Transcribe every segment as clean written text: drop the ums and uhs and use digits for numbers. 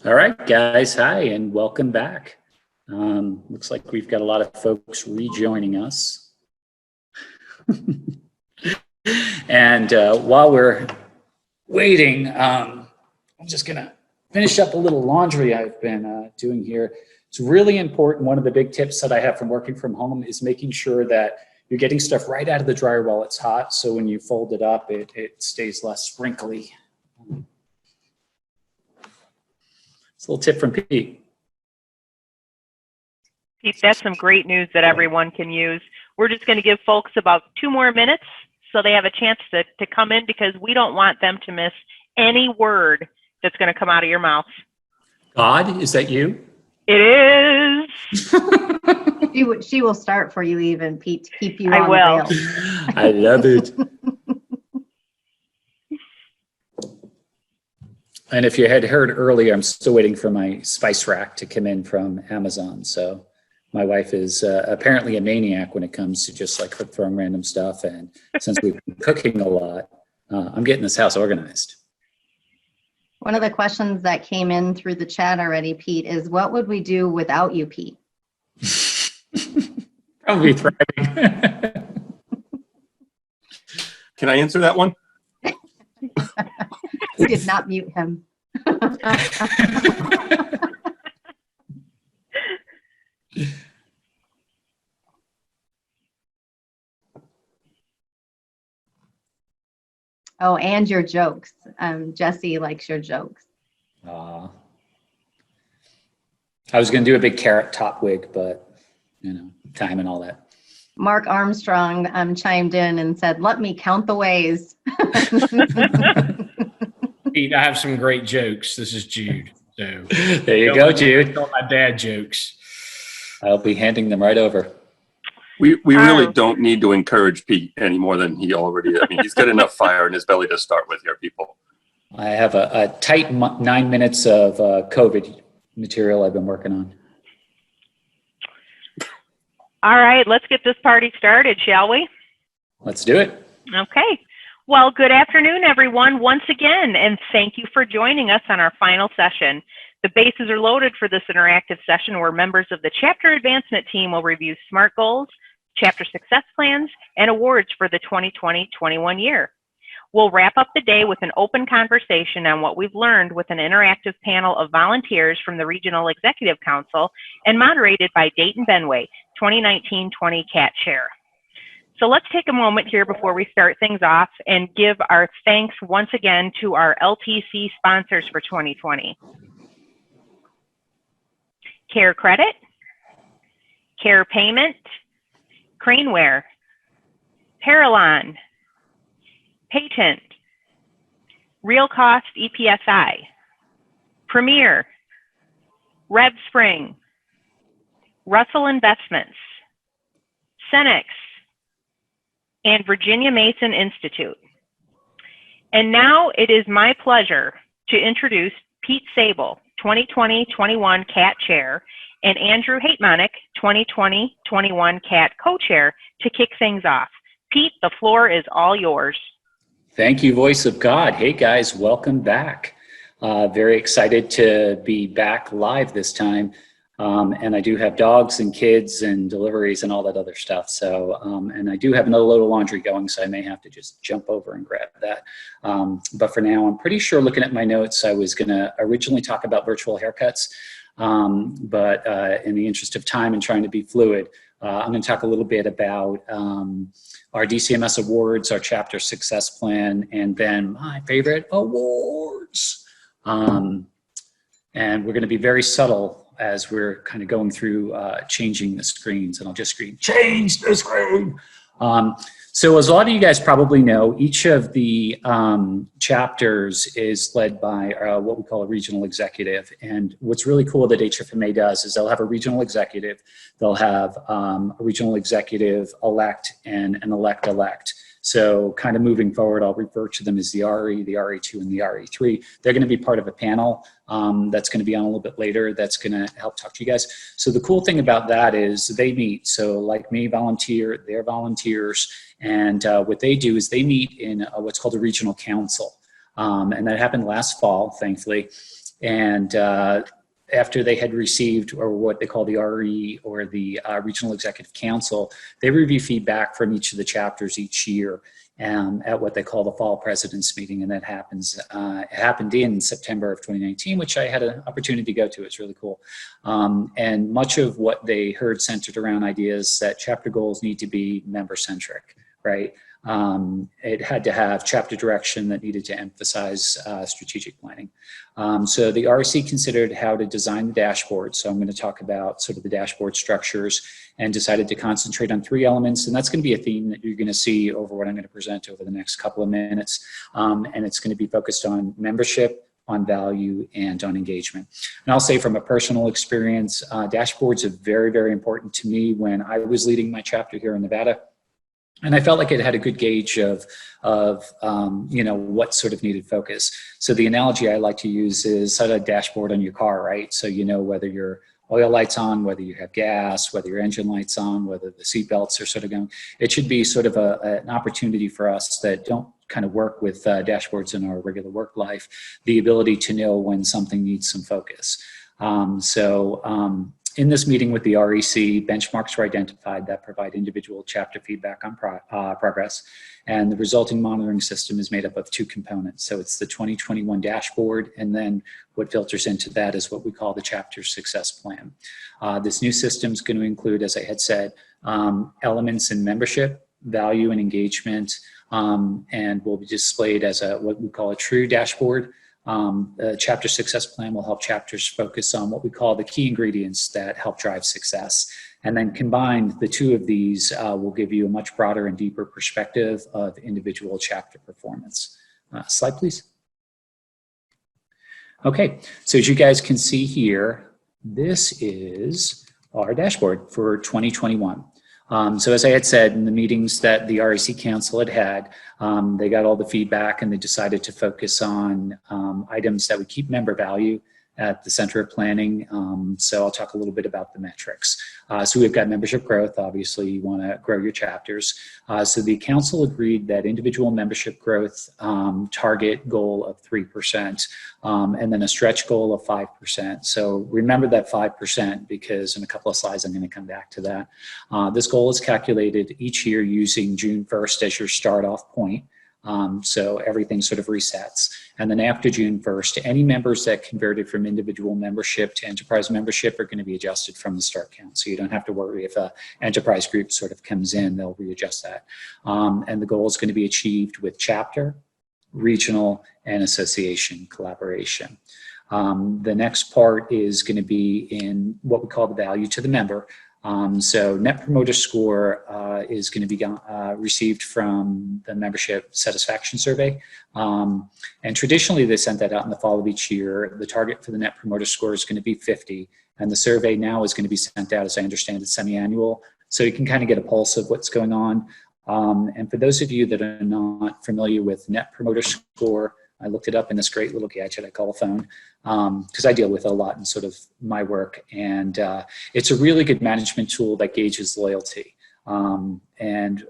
All right, guys. Hi, and welcome back. Looks like we've got a lot of folks rejoining us. And while we're waiting, I'm just going to finish up a little laundry I've been doing here. It's really important. One of the big tips that I have from working from home is making sure that you're getting stuff right out of the dryer while it's hot. So when you fold it up, it stays less sprinkly. It's a little tip from Pete. Pete, that's some great news that everyone can use. We're just going to give folks about 2 more minutes so they have a chance to come in, because we don't want them to miss any word that's going to come out of your mouth. God, is that you? It is. She will start for you even, Pete, to keep you I on will. the rails. I love it. And if you had heard earlier, I'm still waiting for my spice rack to come in from Amazon. So my wife is apparently a maniac when it comes to just like throwing random stuff. And since we've been cooking a lot, I'm getting this house organized. One of the questions that came in through the chat already, Pete, is what would we do without you, Pete? Probably thriving. Can I answer that one? We did not mute him. Oh, and your jokes. Jesse likes your jokes. I was going to do a big carrot top wig, but you know, time and all that. Mark Armstrong chimed in and said, "Let me count the ways." Pete, I have some great jokes. This is Jude. So There you go, Jude. My dad jokes. I'll be handing them right over. We really don't need to encourage Pete any more than he already. I mean, he's got enough fire in his belly to start with here, people. I have a tight 9 minutes of COVID material I've been working on. All right, let's get this party started, shall we? Let's do it. Okay. Well, good afternoon, everyone, once again, and thank you for joining us on our final session. The bases are loaded for this interactive session where members of the chapter advancement team will review SMART goals, chapter success plans, and awards for the 2020-21 year. We'll wrap up the day with an open conversation on what we've learned with an interactive panel of volunteers from the Regional Executive Council and moderated by Dayton Benway, 2019-20 CAT Chair. So let's take a moment here before we start things off and give our thanks once again to our LTC sponsors for 2020. Care Credit, Care Payment, Craneware, Parallon, Patent, Real Cost EPSI, Premier, RevSpring, Russell Investments, Cenex, and Virginia Mason Institute. And now it is my pleasure to introduce Pete Sable, 2020-21 CAT Chair, and Andrew Hatemonic, 2020-21 CAT Co-Chair, to kick things off. Pete, the floor is all yours. Thank you, Voice of God. Hey, guys, welcome back. Very excited to be back live this time. And I do have dogs and kids and deliveries and all that other stuff. So, and I do have another load of laundry going, so I may have to just jump over and grab that. But for now, I'm pretty sure, looking at my notes, I was going to originally talk about virtual haircuts. But in the interest of time and trying to be fluid, I'm going to talk a little bit about our DCMS awards, our chapter success plan, and then my favorite awards. And we're going to be very subtle as we're kind of going through changing the screens, and I'll just scream, change the screen. So as a lot of you guys probably know, each of the chapters is led by what we call a regional executive. And what's really cool that HFMA does is they'll have a regional executive, they'll have a regional executive elect and an elect-elect. So kind of moving forward, I'll refer to them as the RE, the RE2, and the RE3. They're going to be part of a panel that's going to be on a little bit later that's going to help talk to you guys. So the cool thing about that is they meet. So like me, volunteer, they're volunteers. And what they do is they meet in what's called a regional council. And that happened last fall, thankfully. And after they had received, or what they call the RE, or the Regional Executive Council, they review feedback from each of the chapters each year at what they call the Fall President's Meeting. And that happened in September of 2019, which I had an opportunity to go to. It's really cool. And much of what they heard centered around ideas that chapter goals need to be member-centric, right? It had to have chapter direction that needed to emphasize strategic planning. So the REC considered how to design the dashboard. So I'm going to talk about sort of the dashboard structures, and decided to concentrate on 3 elements. And that's going to be a theme that you're going to see over what I'm going to present over the next couple of minutes. And it's going to be focused on membership, on value, and on engagement. And I'll say from a personal experience, dashboards are very, very important to me when I was leading my chapter here in Nevada. And I felt like it had a good gauge of what sort of needed focus. So the analogy I like to use is sort of a dashboard on your car, right? So you know whether your oil light's on, whether you have gas, whether your engine light's on, whether the seat belts are sort of going. It should be sort of an opportunity for us that don't kind of work with dashboards in our regular work life, the ability to know when something needs some focus. In this meeting with the REC, benchmarks were identified that provide individual chapter feedback on progress, and the resulting monitoring system is made up of 2 components. So it's the 2021 dashboard, and then what filters into that is what we call the chapter success plan. This new system is going to include, as I had said, elements in membership, value, and engagement, and will be displayed as what we call a true dashboard. The chapter success plan will help chapters focus on what we call the key ingredients that help drive success. And then combined, the 2 of these will give you a much broader and deeper perspective of individual chapter performance. Slide, please. Okay, so as you guys can see here, this is our dashboard for 2021. So as I had said in the meetings that the REC Council had, they got all the feedback and they decided to focus on items that would keep member value at the center of planning. So I'll talk a little bit about the metrics. So we've got membership growth. Obviously, you want to grow your chapters. So the council agreed that individual membership growth target goal of 3%, and then a stretch goal of 5%. So remember that 5%, because in a couple of slides, I'm going to come back to that. This goal is calculated each year using June 1st as your start off point. So everything sort of resets. And then after June 1st, any members that converted from individual membership to enterprise membership are going to be adjusted from the start count. So you don't have to worry if an enterprise group sort of comes in, they'll readjust that. And the goal is going to be achieved with chapter, regional, and association collaboration. The next part is going to be in what we call the value to the member. So Net Promoter Score is going to be received from the membership satisfaction survey. And traditionally, they sent that out in the fall of each year. The target for the Net Promoter Score is going to be 50. And the survey now is going to be sent out, as I understand it, semi-annual. So you can kind of get a pulse of what's going on. And for those of you that are not familiar with Net Promoter Score, I looked it up in this great little gadget I call a phone, because I deal with it a lot in sort of my work. And it's a really good management tool that gauges loyalty. And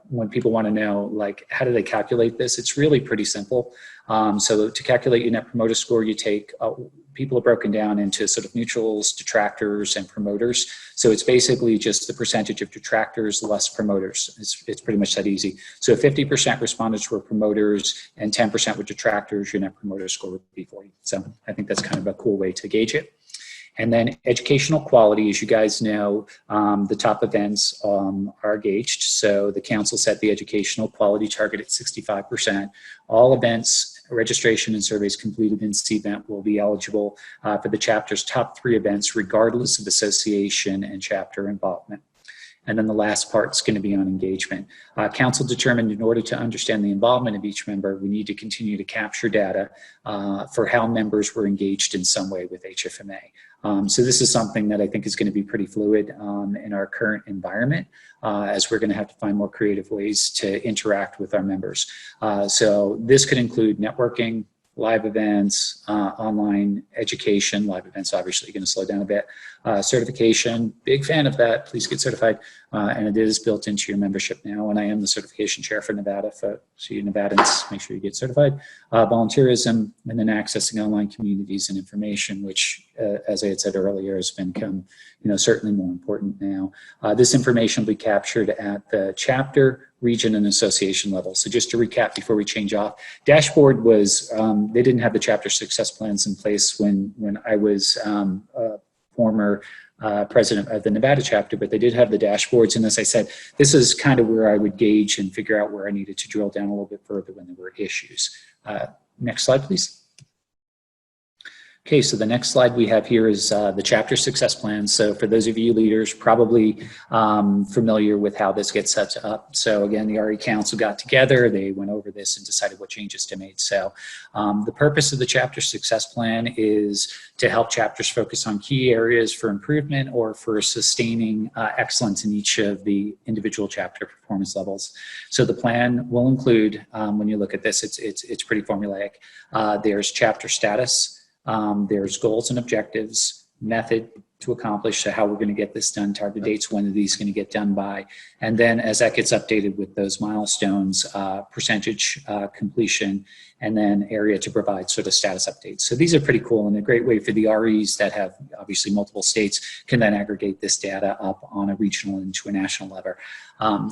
when people want to know, like, how do they calculate this? It's really pretty simple. So to calculate your Net Promoter Score, you take, people are broken down into sort of neutrals, detractors, and promoters. So it's basically just the percentage of detractors less promoters. It's pretty much that easy. So if 50% respondents were promoters and 10% were detractors, your Net Promoter Score would be 40. So I think that's kind of a cool way to gauge it. And then educational quality, as you guys know, the top events are gauged. So the council set the educational quality target at 65%. All events, registration and surveys completed in CVent will be eligible for the chapter's top 3 events, regardless of association and chapter involvement. And then the last part is going to be on engagement. Council determined in order to understand the involvement of each member, we need to continue to capture data for how members were engaged in some way with HFMA. So this is something that I think is going to be pretty fluid in our current environment, as we're going to have to find more creative ways to interact with our members. So this could include networking, live events, online education. Live events obviously going to slow down a bit. Certification, big fan of that. Please get certified. And it is built into your membership now. And I am the certification chair for Nevada. So you Nevadans, make sure you get certified. Volunteerism, and then accessing online communities and information, which, as I had said earlier, has become, certainly more important now. This information will be captured at the chapter, region, and association level. So just to recap before we change off, dashboard was, they didn't have the chapter success plans in place when I was former president of the Nevada chapter, but they did have the dashboards. And as I said, this is kind of where I would gauge and figure out where I needed to drill down a little bit further when there were issues. Next slide, please. Okay, so the next slide we have here is the chapter success plan. So for those of you leaders, probably familiar with how this gets set up. So again, the RE Council got together, they went over this and decided what changes to make. So the purpose of the chapter success plan is to help chapters focus on key areas for improvement or for sustaining excellence in each of the individual chapter performance levels. So the plan will include, when you look at this, it's pretty formulaic. There's chapter status. There's goals and objectives, method to accomplish, so how we're going to get this done, target dates, when are these going to get done by, and then as that gets updated with those milestones, percentage completion, and then area to provide sort of status updates. So these are pretty cool and a great way for the REs that have obviously multiple states can then aggregate this data up on a regional and to a national level.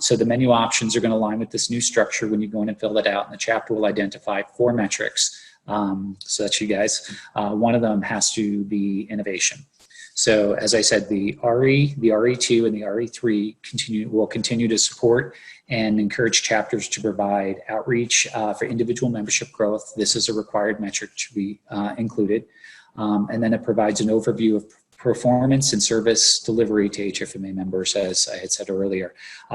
So the menu options are going to align with this new structure when you go in and fill it out, and the chapter will identify 4 metrics. So that's you guys. One of them has to be innovation. So as I said, the RE, the RE2, and the RE3 will continue to support and encourage chapters to provide outreach for individual membership growth. This is a required metric to be included. And then it provides an overview of performance and service delivery to HFMA members, as I had said earlier.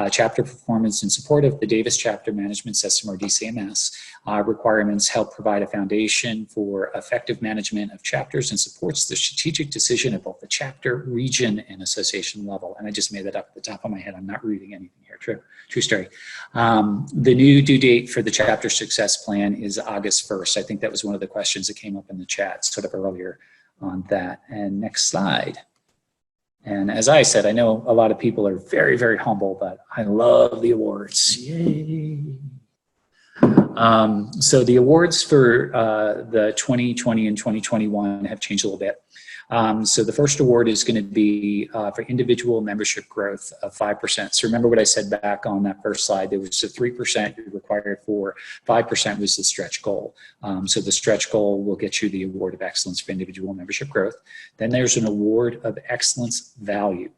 Chapter performance in support of the Davis Chapter Management System, or DCMS, requirements help provide a foundation for effective management of chapters and supports the strategic decision at both the chapter, region, and association level. And I just made that up at the top of my head. I'm not reading anything here. True story. The new due date for the chapter success plan is August 1st. I think that was one of the questions that came up in the chat sort of earlier on that. And next slide. And as I said, I know a lot of people are very, very humble, but I love the awards. Yay. So the awards for the 2020 and 2021 have changed a little bit. So the first award is going to be for individual membership growth of 5%. So remember what I said back on that first slide, there was a 3% required for, 5% was the stretch goal. So the stretch goal will get you the award of excellence for individual membership growth. Then there's an award of excellence value.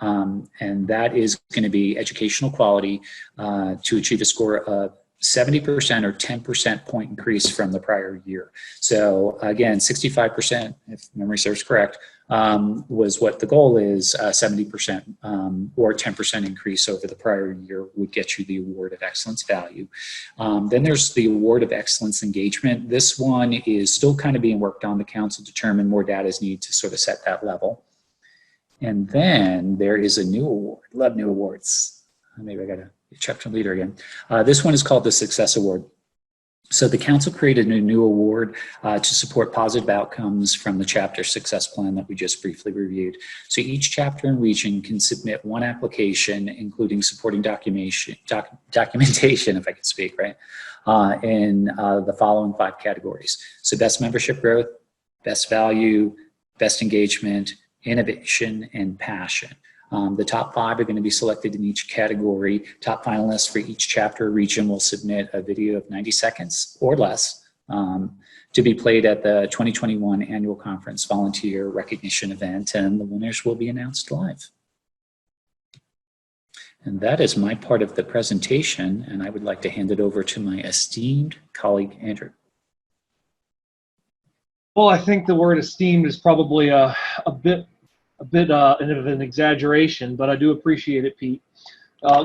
And that is going to be educational quality to achieve a score of 70% or 10% point increase from the prior year. So again, 65%, if memory serves correct, was what the goal is. 70% or 10% increase over the prior year would get you the award of excellence value. Then there's the award of excellence engagement. This one is still kind of being worked on. The council determined more data is needed to sort of set that level. And then there is a new award. Love new awards. Maybe I got to chapter leader again. This one is called the Success Award. So the council created a new award to support positive outcomes from the chapter success plan that we just briefly reviewed. So each chapter and region can submit one application, including supporting documentation, if I can speak, right, in the following 5 categories. So best membership growth, best value, best engagement, innovation, and passion. The top 5 are going to be selected in each category. Top finalists for each chapter or region will submit a video of 90 seconds or less to be played at the 2021 Annual Conference Volunteer Recognition Event, and the winners will be announced live. And that is my part of the presentation, and I would like to hand it over to my esteemed colleague, Andrew. Well, I think the word esteemed is probably a bit of an exaggeration, but I do appreciate it, Pete.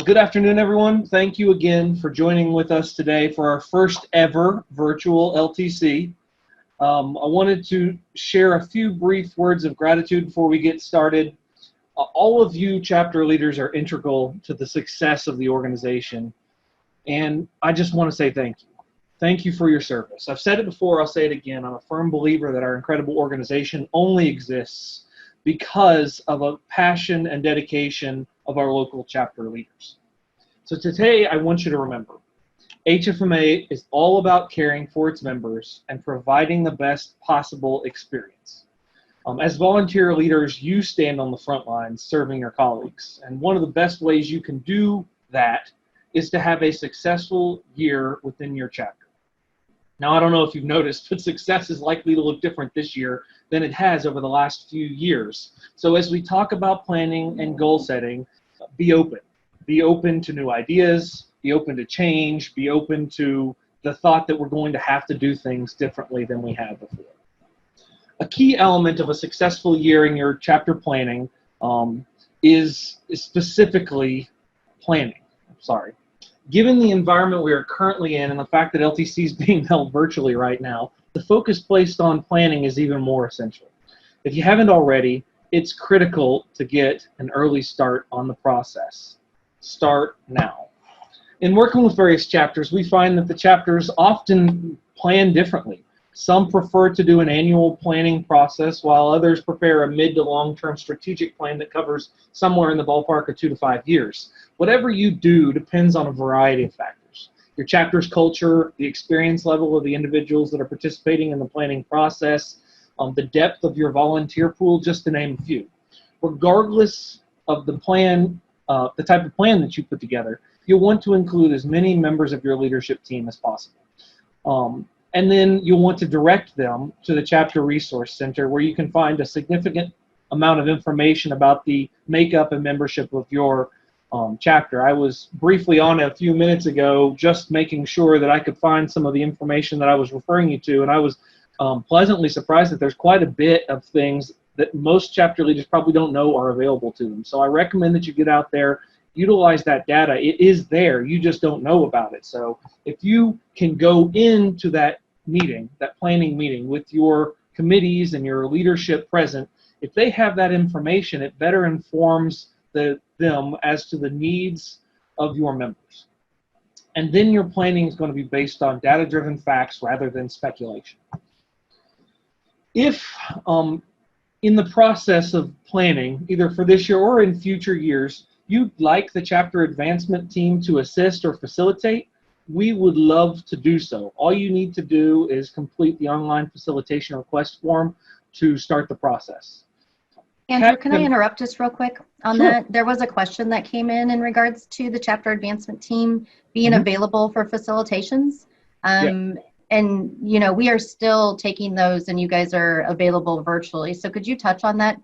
Good afternoon, everyone. Thank you again for joining with us today for our first ever virtual LTC. I wanted to share a few brief words of gratitude before we get started. All of you chapter leaders are integral to the success of the organization, and I just want to say thank you. thank you for your service. I've said it before, I'll say it again. I'm a firm believer that our incredible organization only exists because of a passion and dedication of our local chapter leaders. So today, I want you to remember, HFMA is all about caring for its members and providing the best possible experience. As volunteer leaders, you stand on the front lines serving your colleagues. And one of the best ways you can do that is to have a successful year within your chapter. Now, I don't know if you've noticed, but success is likely to look different this year than it has over the last few years. So as we talk about planning and goal setting, be open. Be open to new ideas, be open to change, be open to the thought that we're going to have to do things differently than we have before. A key element of a successful year in your chapter planning is specifically planning. Given the environment we are currently in and the fact that LTC is being held virtually right now, the focus placed on planning is even more essential. If you haven't already, it's critical to get an early start on the process. Start now. In working with various chapters, we find that the chapters often plan differently. Some prefer to do an annual planning process, while others prepare a mid to long-term strategic plan that covers somewhere in the ballpark of 2 to 5 years. Whatever you do depends on a variety of factors. Your chapter's culture, the experience level of the individuals that are participating in the planning process, the depth of your volunteer pool, just to name a few. Regardless of the plan, the type of plan that you put together, you'll want to include as many members of your leadership team as possible. And then you'll want to direct them to the Chapter Resource Center, where you can find a significant amount of information about the makeup and membership of your chapter. I was briefly on it a few minutes ago, just making sure that I could find some of the information that I was referring you to, and I was pleasantly surprised that there's quite a bit of things that most chapter leaders probably don't know are available to them. So I recommend that you get out there, utilize that data. It is there, you just don't know about it. So if you can go into that meeting, that planning meeting, with your committees and your leadership present, if they have that information, it better informs them as to the needs of your members. And then your planning is going to be based on data-driven facts rather than speculation. If in the process of planning, either for this year or in future years, you'd like the chapter advancement team to assist or facilitate, we would love to do so. All you need to do is complete the online facilitation request form to start the process. Andrew, can I interrupt just real quick on Sure. that? There was a question that came in regards to the chapter advancement team being available for facilitations. And, you know, we are still taking those and you guys are available virtually. So could you touch on that?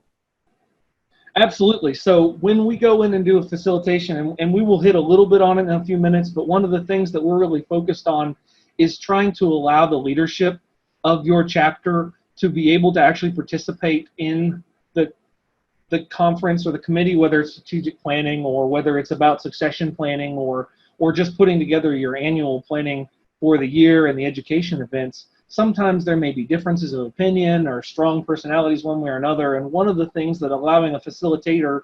Absolutely. So when we go in and do a facilitation, and we will hit a little bit on it in a few minutes, but one of the things that we're really focused on is trying to allow the leadership of your chapter to be able to actually participate in the conference or the committee, whether it's strategic planning or whether it's about succession planning or just putting together your annual planning for the year and the education events. Sometimes there may be differences of opinion or strong personalities one way or another, and one of the things that allowing a facilitator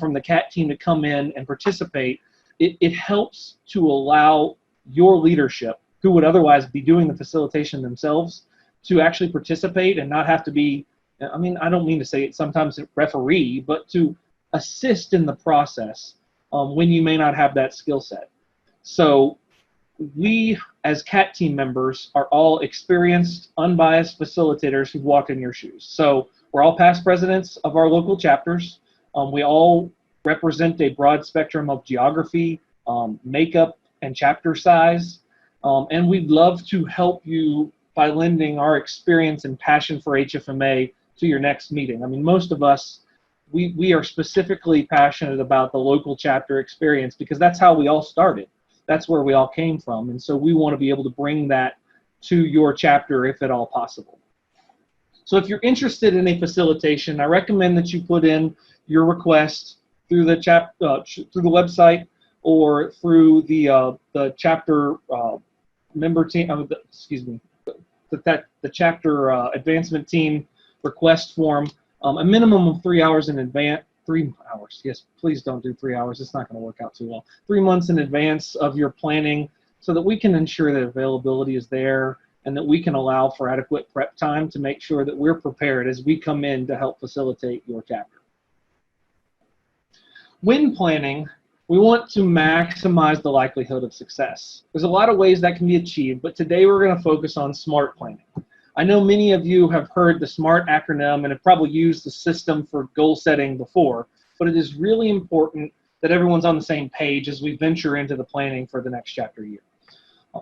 from the CAT team to come in and participate, it helps to allow your leadership, who would otherwise be doing the facilitation themselves, to actually participate and not have to be, I mean, I don't mean to say it sometimes a referee, but to assist in the process when you may not have that skill set. So we, as CAT team members, are all experienced, unbiased facilitators who've walked in your shoes. So we're all past presidents of our local chapters. We all represent a broad spectrum of geography, makeup, and chapter size. And we'd love to help you by lending our experience and passion for HFMA to your next meeting. I mean, most of us, we are specifically passionate about the local chapter experience because that's how we all started. That's where we all came from. And so we want to be able to bring that to your chapter if at all possible. So if you're interested in a facilitation, I recommend that you put in your request through the through the website or through the chapter member team, the chapter advancement team request form, a minimum of 3 hours in advance. 3 hours, yes, please don't do 3 hours. It's not going to work out too well. 3 months in advance of your planning so that we can ensure that availability is there and that we can allow for adequate prep time to make sure that we're prepared as we come in to help facilitate your chapter. When planning, we want to maximize the likelihood of success. There's a lot of ways that can be achieved, but today we're going to focus on SMART planning. I know many of you have heard the SMART acronym and have probably used the system for goal setting before, but it is really important that everyone's on the same page as we venture into the planning for the next chapter year.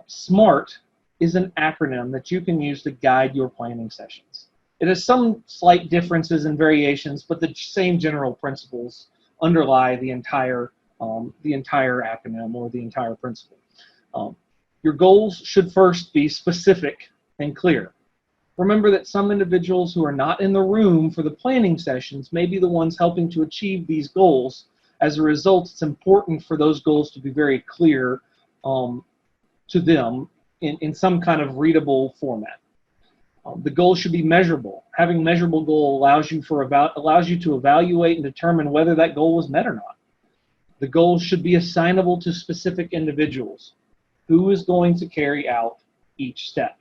SMART is an acronym that you can use to guide your planning sessions. It has some slight differences and variations, but the same general principles underlie the entire acronym or the entire principle. Your goals should first be specific and clear. Remember that some individuals who are not in the room for the planning sessions may be the ones helping to achieve these goals. As a result, it's important for those goals to be very clear to them in some kind of readable format. The goal should be measurable. Having measurable goal allows you to evaluate and determine whether that goal was met or not. The goal should be assignable to specific individuals. Who is going to carry out each step?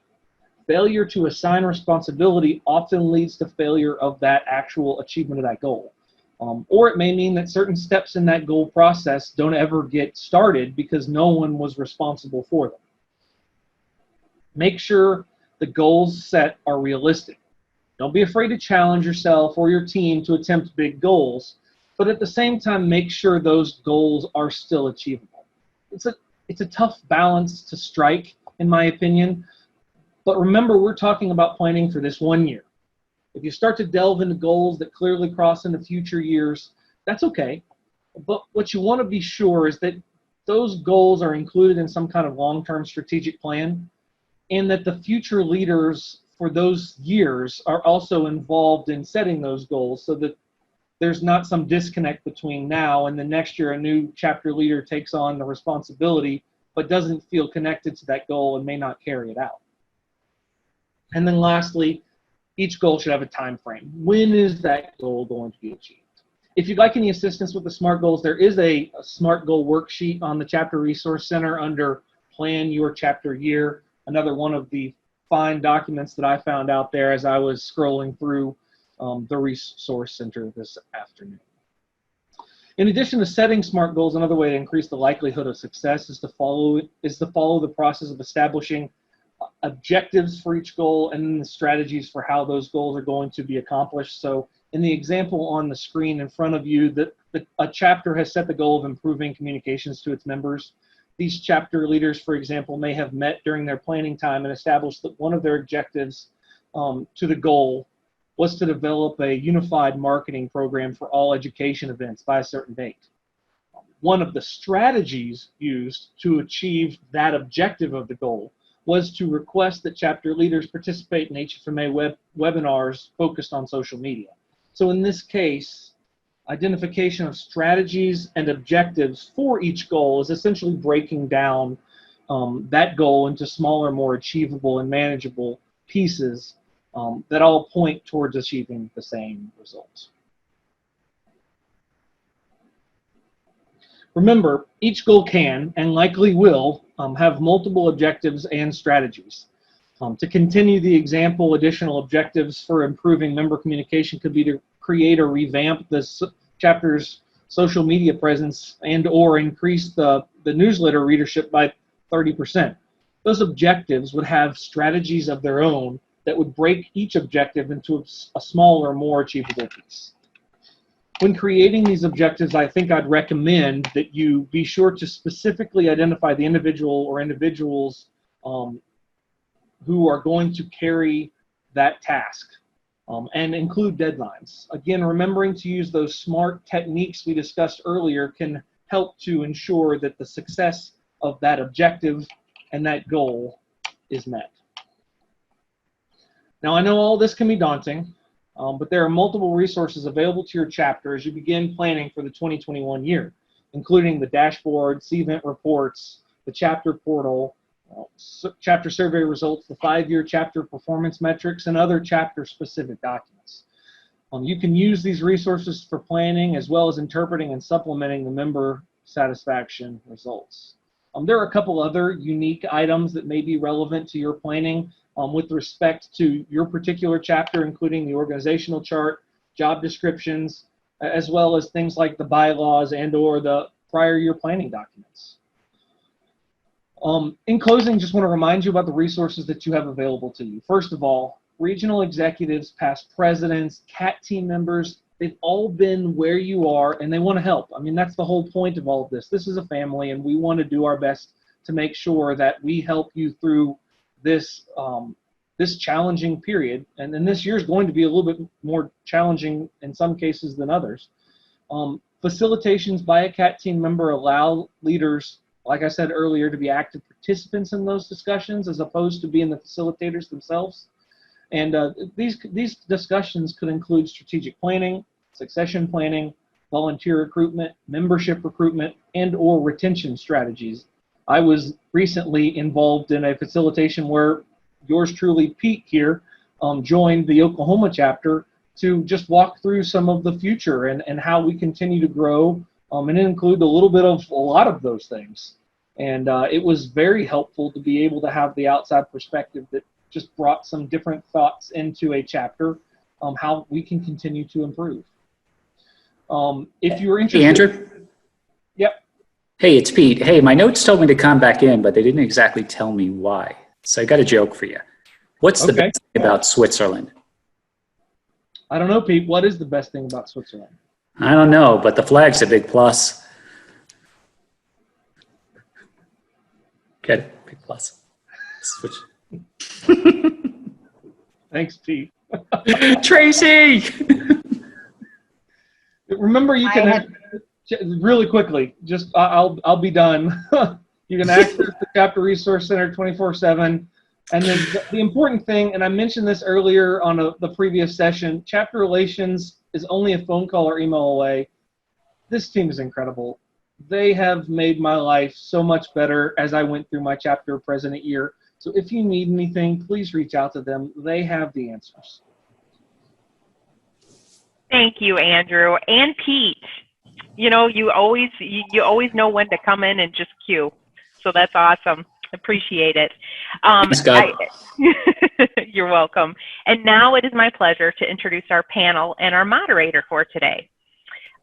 Failure to assign responsibility often leads to failure of that actual achievement of that goal. Or it may mean that certain steps in that goal process don't ever get started because no one was responsible for them. Make sure the goals set are realistic. Don't be afraid to challenge yourself or your team to attempt big goals, but at the same time, make sure those goals are still achievable. It's a tough balance to strike, in my opinion, but remember, we're talking about planning for this 1 year. If you start to delve into goals that clearly cross into future years, that's okay. But what you want to be sure is that those goals are included in some kind of long-term strategic plan, and that the future leaders for those years are also involved in setting those goals so that there's not some disconnect between now and the next year a new chapter leader takes on the responsibility but doesn't feel connected to that goal and may not carry it out. And then lastly, each goal should have a time frame. When is that goal going to be achieved? If you'd like any assistance with the SMART goals, there is a SMART goal worksheet on the Chapter Resource Center under Plan Your Chapter Year. Another one of the fine documents that I found out there as I was scrolling through the Resource Center this afternoon. In addition to setting SMART goals, another way to increase the likelihood of success is to follow the process of establishing objectives for each goal and then the strategies for how those goals are going to be accomplished. So in the example on the screen in front of you, a chapter has set the goal of improving communications to its members. These chapter leaders, for example, may have met during their planning time and established that one of their objectives to the goal was to develop a unified marketing program for all education events by a certain date. One of the strategies used to achieve that objective of the goal was to request that chapter leaders participate in HFMA webinars focused on social media. So in this case, identification of strategies and objectives for each goal is essentially breaking down that goal into smaller, more achievable and manageable pieces that all point towards achieving the same results. Remember, each goal can and likely will have multiple objectives and strategies. To continue the example, additional objectives for improving member communication could be to create or revamp the chapter's social media presence and or increase the newsletter readership by 30%. Those objectives would have strategies of their own that would break each objective into a smaller, more achievable piece. When creating these objectives, I think I'd recommend that you be sure to specifically identify the individual or individuals who are going to carry that task and include deadlines. Again, remembering to use those SMART techniques we discussed earlier can help to ensure that the success of that objective and that goal is met. Now, I know all this can be daunting, but there are multiple resources available to your chapter as you begin planning for the 2021 year, including the dashboard, event reports, the chapter portal, chapter survey results, the 5-year chapter performance metrics, and other chapter-specific documents. You can use these resources for planning as well as interpreting and supplementing the member satisfaction results. There are a couple other unique items that may be relevant to your planning with respect to your particular chapter, including the organizational chart, job descriptions, as well as things like the bylaws and or the prior year planning documents. In closing, just want to remind you about the resources that you have available to you. First of all, regional executives, past presidents, CAT team members, they've all been where you are and they want to help. I mean, that's the whole point of all of this. This is a family and we want to do our best to make sure that we help you through this this challenging period. And then this year is going to be a little bit more challenging in some cases than others. Facilitations by a CAT team member allow leaders, like I said earlier, to be active participants in those discussions as opposed to being the facilitators themselves. And these discussions could include strategic planning, succession planning, volunteer recruitment, membership recruitment, and or retention strategies. I was recently involved in a facilitation where yours truly, Pete here, joined the Oklahoma chapter to just walk through some of the future and how we continue to grow and include a lot of those things. And it was very helpful to be able to have the outside perspective that just brought some different thoughts into a chapter, how we can continue to improve. If you're interested. Hey, Andrew? Yep. Hey, it's Pete. Hey, my notes told me to come back in, but they didn't exactly tell me why. So I got a joke for you. What's the best thing about Switzerland? I don't know, Pete. What is the best thing about Switzerland? I don't know, but the flag's a big plus. Good, big plus. Switch. Thanks, Pete. Tracy! Remember, you can really quickly. Just I'll be done. You can access the Chapter Resource Center 24/7. And then the important thing, and I mentioned this earlier on the previous session, chapter relations is only a phone call or email away. This team is incredible. They have made my life so much better as I went through my chapter president year. So if you need anything, please reach out to them. They have the answers. Thank you, Andrew. And Pete, you know, you always know when to come in and just cue. So that's awesome. Appreciate it. Thanks, God. You're welcome. And now it is my pleasure to introduce our panel and our moderator for today.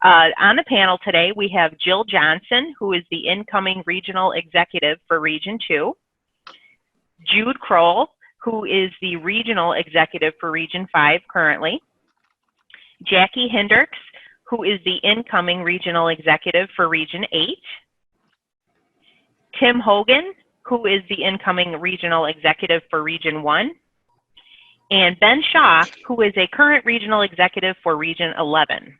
On the panel today, we have Jill Johnson, who is the incoming regional executive for Region 2. Jude Kroll, who is the regional executive for Region 5 currently. Jackie Hendricks, who is the incoming regional executive for Region 8. Tim Hogan, who is the incoming regional executive for Region 1. And Ben Shaw, who is a current regional executive for Region 11.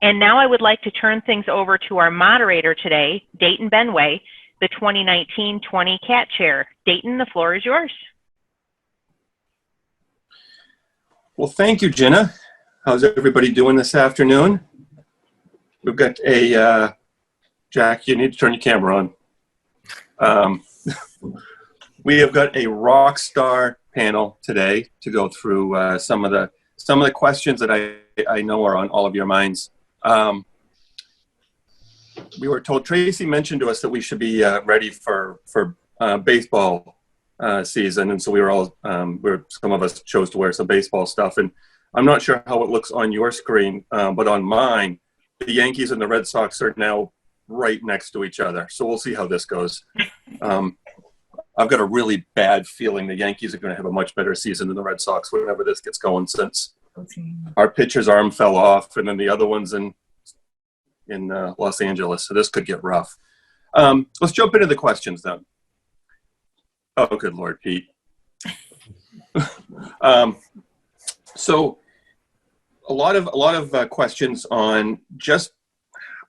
And now I would like to turn things over to our moderator today, Dayton Benway, the 2019-20 CAT Chair. Dayton, the floor is yours. Well, thank you, Jenna. How's everybody doing this afternoon? We've got a, Jack, you need to turn your camera on. We have got a rock star panel today to go through some of the questions that I know are on all of your minds. We were told, Tracy mentioned to us that we should be ready for baseball season, and so we were all some of us chose to wear some baseball stuff, and I'm not sure how it looks on your screen, but on mine, the Yankees and the Red Sox are now right next to each other. So we'll see how this goes. I've got a really bad feeling the Yankees are going to have a much better season than the Red Sox whenever this gets going, since our pitcher's arm fell off and then the other one's in Los Angeles. So this could get rough. Let's jump into the questions then. Oh, good Lord, Pete. So a lot of questions on just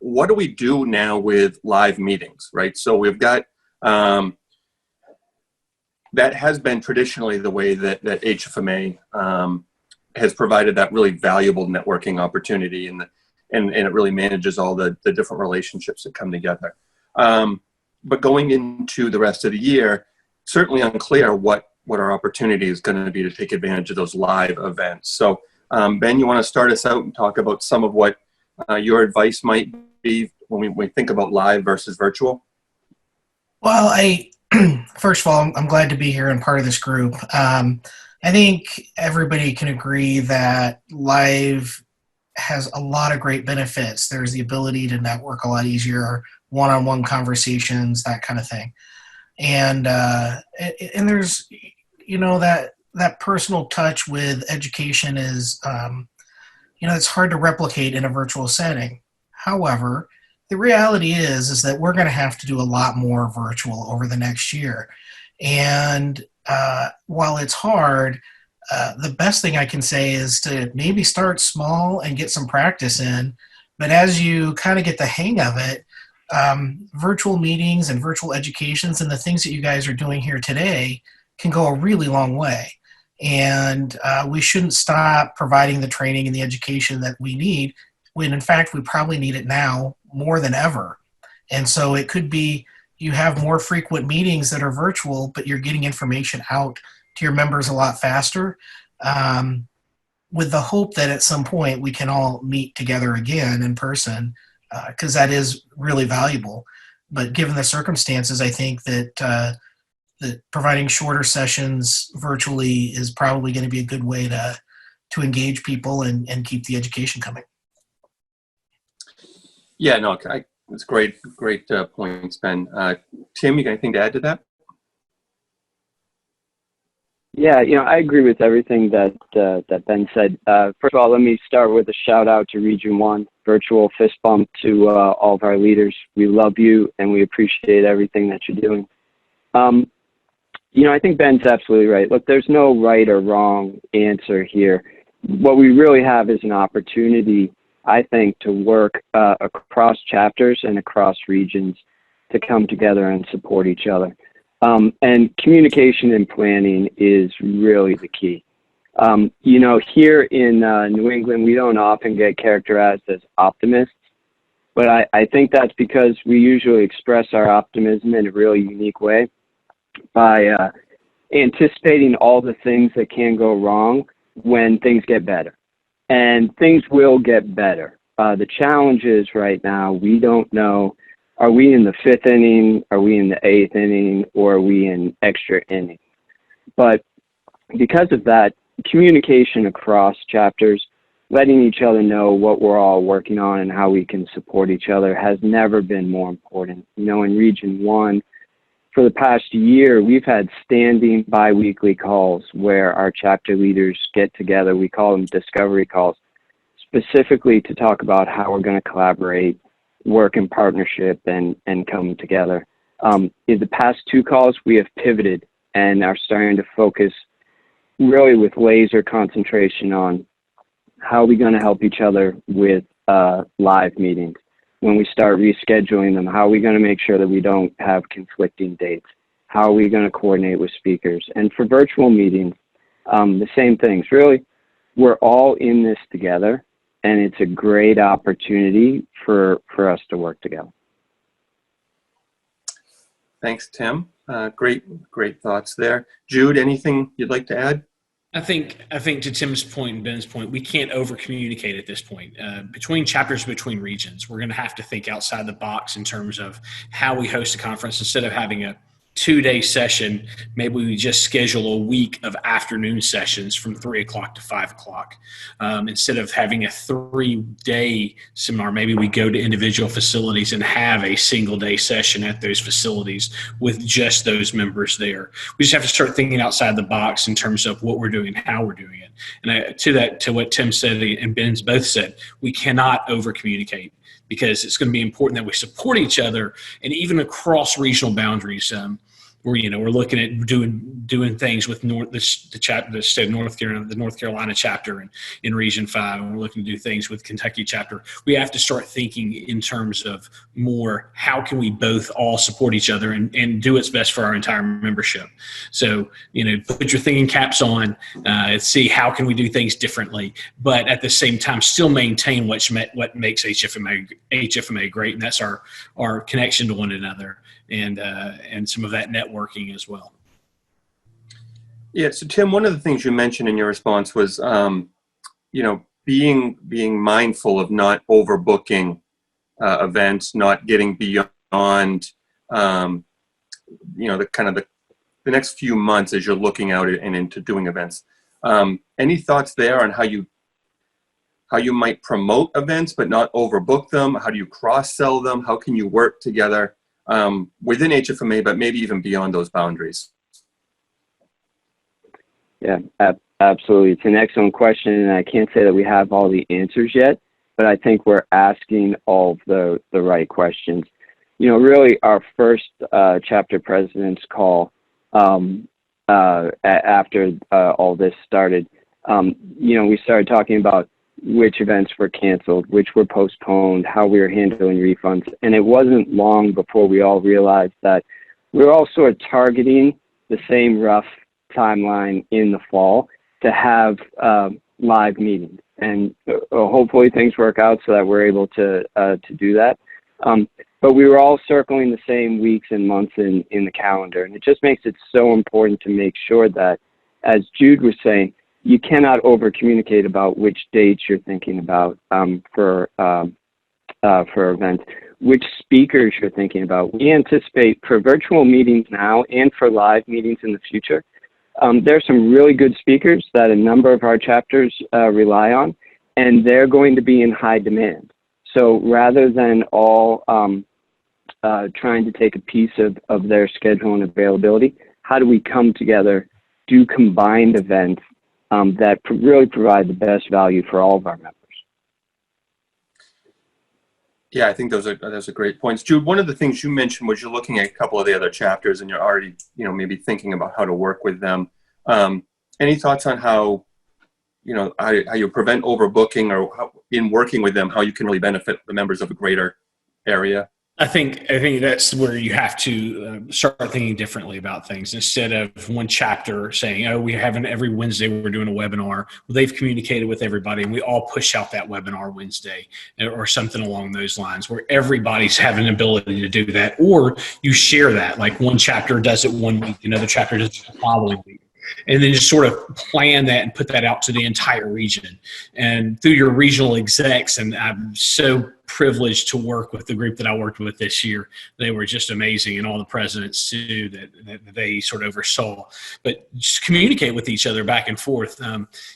what do we do now with live meetings, right? So we've got, that has been traditionally the way that HFMA has provided that really valuable networking opportunity, and it really manages all the different relationships that come together. But going into the rest of the year, certainly unclear what our opportunity is going to be to take advantage of those live events. So Ben, you want to start us out and talk about some of what your advice might be when we think about live versus virtual? Well, first of all, I'm glad to be here and part of this group. I think everybody can agree that live has a lot of great benefits. There's the ability to network a lot easier, one-on-one conversations, that kind of thing. And there's, that personal touch with education is, it's hard to replicate in a virtual setting. However, the reality is that we're going to have to do a lot more virtual over the next year. And while it's hard, the best thing I can say is to maybe start small and get some practice in. But as you kind of get the hang of it, virtual meetings and virtual educations and the things that you guys are doing here today can go a really long way. And we shouldn't stop providing the training and the education that we need when in fact we probably need it now more than ever. And so it could be you have more frequent meetings that are virtual, but you're getting information out to your members a lot faster, with the hope that at some point we can all meet together again in person, because that is really valuable. But given the circumstances, I think that providing shorter sessions virtually is probably going to be a good way to engage people and keep the education coming. Yeah, no, it's great points, Ben. Tim, you got anything to add to that? Yeah, I agree with everything that Ben said. First of all, let me start with a shout out to Region 1, virtual fist bump to all of our leaders. We love you and we appreciate everything that you're doing. I think Ben's absolutely right. Look, there's no right or wrong answer here. What we really have is an opportunity, I think, to work across chapters and across regions to come together and support each other. And communication and planning is really the key. Here in New England, we don't often get characterized as optimists, but I think that's because we usually express our optimism in a really unique way by anticipating all the things that can go wrong when things get better. And things will get better. The challenge is right now, we don't know, are we in the 5th inning, are we in the 8th inning, or are we in extra innings? But because of that, communication across chapters, letting each other know what we're all working on and how we can support each other has never been more important. In Region 1, for the past year, we've had standing bi-weekly calls where our chapter leaders get together. We call them discovery calls, specifically to talk about how we're going to collaborate, work in partnership, and come together. In the past 2 calls, we have pivoted and are starting to focus really with laser concentration on how are we going to help each other with live meetings. When we start rescheduling them, how are we going to make sure that we don't have conflicting dates? How are we going to coordinate with speakers? And for virtual meetings, the same things. Really, we're all in this together, and it's a great opportunity for us to work together. Thanks, Tim. Great thoughts there. Jude, anything you'd like to add? I think to Tim's point and Ben's point, we can't over communicate at this point. Between chapters, between regions, we're going to have to think outside the box in terms of how we host a conference. Instead of having a 2-day session, maybe we just schedule a week of afternoon sessions from 3 o'clock to 5 o'clock. Instead of having a 3-day seminar, maybe we go to individual facilities and have a single-day session at those facilities with just those members there. We just have to start thinking outside the box in terms of what we're doing, how we're doing it. And to what Tim said and Ben's both said, we cannot over-communicate, because it's going to be important that we support each other, and even across regional boundaries. We're looking at doing things with the state of North Carolina, the North Carolina chapter, and in Region 5, and we're looking to do things with Kentucky chapter. We have to start thinking in terms of more, how can we both all support each other and do what's best for our entire membership. So, put your thinking caps on, and see how can we do things differently, but at the same time still maintain what makes HFMA great, and that's our connection to one another. And some of that networking as well. Yeah. So Tim, one of the things you mentioned in your response was, being mindful of not overbooking events, not getting beyond the next few months as you're looking out and into doing events. Any thoughts there on how you might promote events but not overbook them? How do you cross-sell them? How can you work together within HFMA, but maybe even beyond those boundaries? Yeah, absolutely. It's an excellent question, and I can't say that we have all the answers yet, but I think we're asking all the right questions. Really our first chapter president's call after all this started, we started talking about which events were canceled, which were postponed, how we were handling refunds. And it wasn't long before we all realized that we were all sort of targeting the same rough timeline in the fall to have live meetings. And hopefully things work out so that we're able to do that. But we were all circling the same weeks and months in the calendar. And it just makes it so important to make sure that, as Jude was saying, you cannot over communicate about which dates you're thinking about for events, which speakers you're thinking about. We anticipate for virtual meetings now and for live meetings in the future, there's some really good speakers that a number of our chapters rely on, and they're going to be in high demand. So rather than all trying to take a piece of their schedule and availability, how do we come together, do combined events that really provide the best value for all of our members? Yeah, I think those are great points. Jude, one of the things you mentioned was you're looking at a couple of the other chapters and you're already, maybe thinking about how to work with them. Any thoughts on how you prevent overbooking, or how, in working with them, how you can really benefit the members of a greater area? I think that's where you have to start thinking differently about things. Instead of one chapter saying, "Oh, we have every Wednesday we're doing a webinar." Well, they've communicated with everybody, and we all push out that webinar Wednesday, or something along those lines, where everybody's having an ability to do that. Or you share that, like one chapter does it one week, another chapter does it the following week. And then just sort of plan that and put that out to the entire region. And through your regional execs, and I'm so privileged to work with the group that I worked with this year. They were just amazing, and all the presidents too that they sort of oversaw. But just communicate with each other back and forth.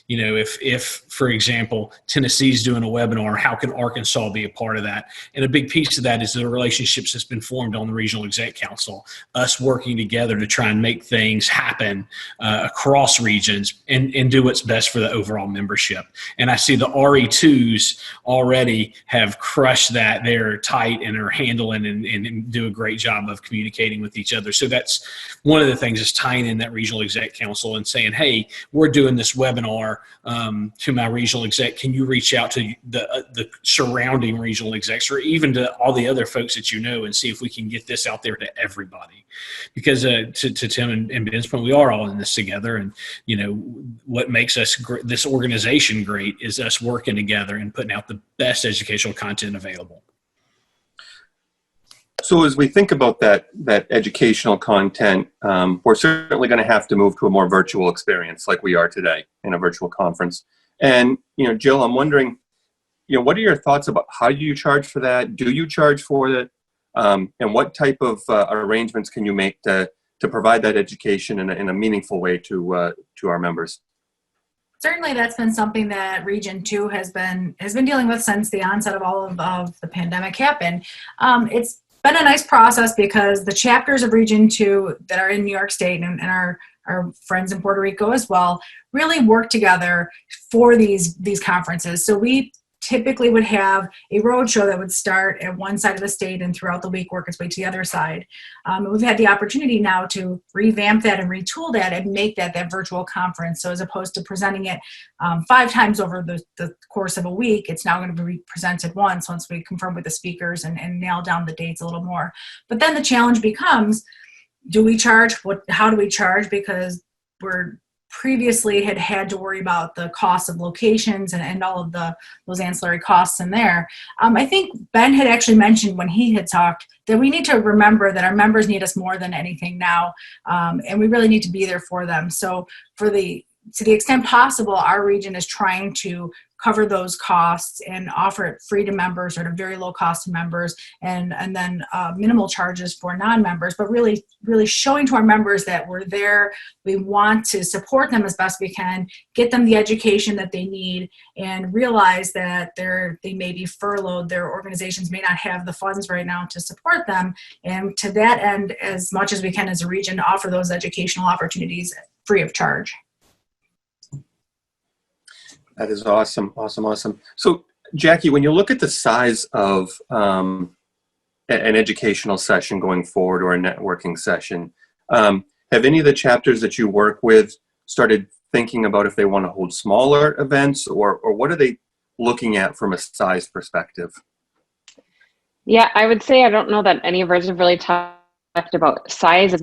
If for example Tennessee's doing a webinar, how can Arkansas be a part of that? And a big piece of that is the relationships that's been formed on the regional exec council. Us working together to try and make things happen across regions and do what's best for the overall membership. And I see the RE2s already have crushed that. They're tight and are handling and do a great job of communicating with each other. So that's one of the things, is tying in that regional exec council and saying, "Hey, we're doing this webinar to my regional exec. Can you reach out to the surrounding regional execs, or even to all the other folks that and see if we can get this out there to everybody?" Because to Tim and Ben's point, we are all in this together. And what makes us this organization great is us working together and putting out the best educational content available. So as we think about that educational content, we're certainly going to have to move to a more virtual experience like we are today in a virtual conference. And, Jill, I'm wondering, what are your thoughts about how do you charge for that? Do you charge for it? And what type of arrangements can you make to provide that education in a meaningful way to our members? Certainly, that's been something that Region 2 has been dealing with since the onset of all of the pandemic happened. It's been a nice process because the chapters of Region 2 that are in New York State and our friends in Puerto Rico as well really work together for these conferences. So we typically would have a roadshow that would start at one side of the state and throughout the week work its way to the other side. We've had the opportunity now to revamp that and retool that and make that virtual conference. So as opposed to presenting it 5 times over the course of a week, it's now going to be presented once we confirm with the speakers and nail down the dates a little more. But then the challenge becomes, do we charge? How do we charge? Because we're previously had to worry about the cost of locations and all of those ancillary costs in there. I think Ben had actually mentioned when he had talked that we need to remember that our members need us more than anything now, and we really need to be there for them. So to the extent possible, our region is trying to cover those costs and offer it free to members or at a very low cost to members, and then minimal charges for non-members, but really showing to our members that we're there. We want to support them as best we can, get them the education that they need, and realize that they may be furloughed. Their organizations may not have the funds right now to support them. And to that end, as much as we can as a region, to offer those educational opportunities free of charge. That is awesome. So, Jackie, when you look at the size of an educational session going forward or a networking session, have any of the chapters that you work with started thinking about if they want to hold smaller events, or what are they looking at from a size perspective? Yeah, I would say I don't know that any of ours have really talked about size as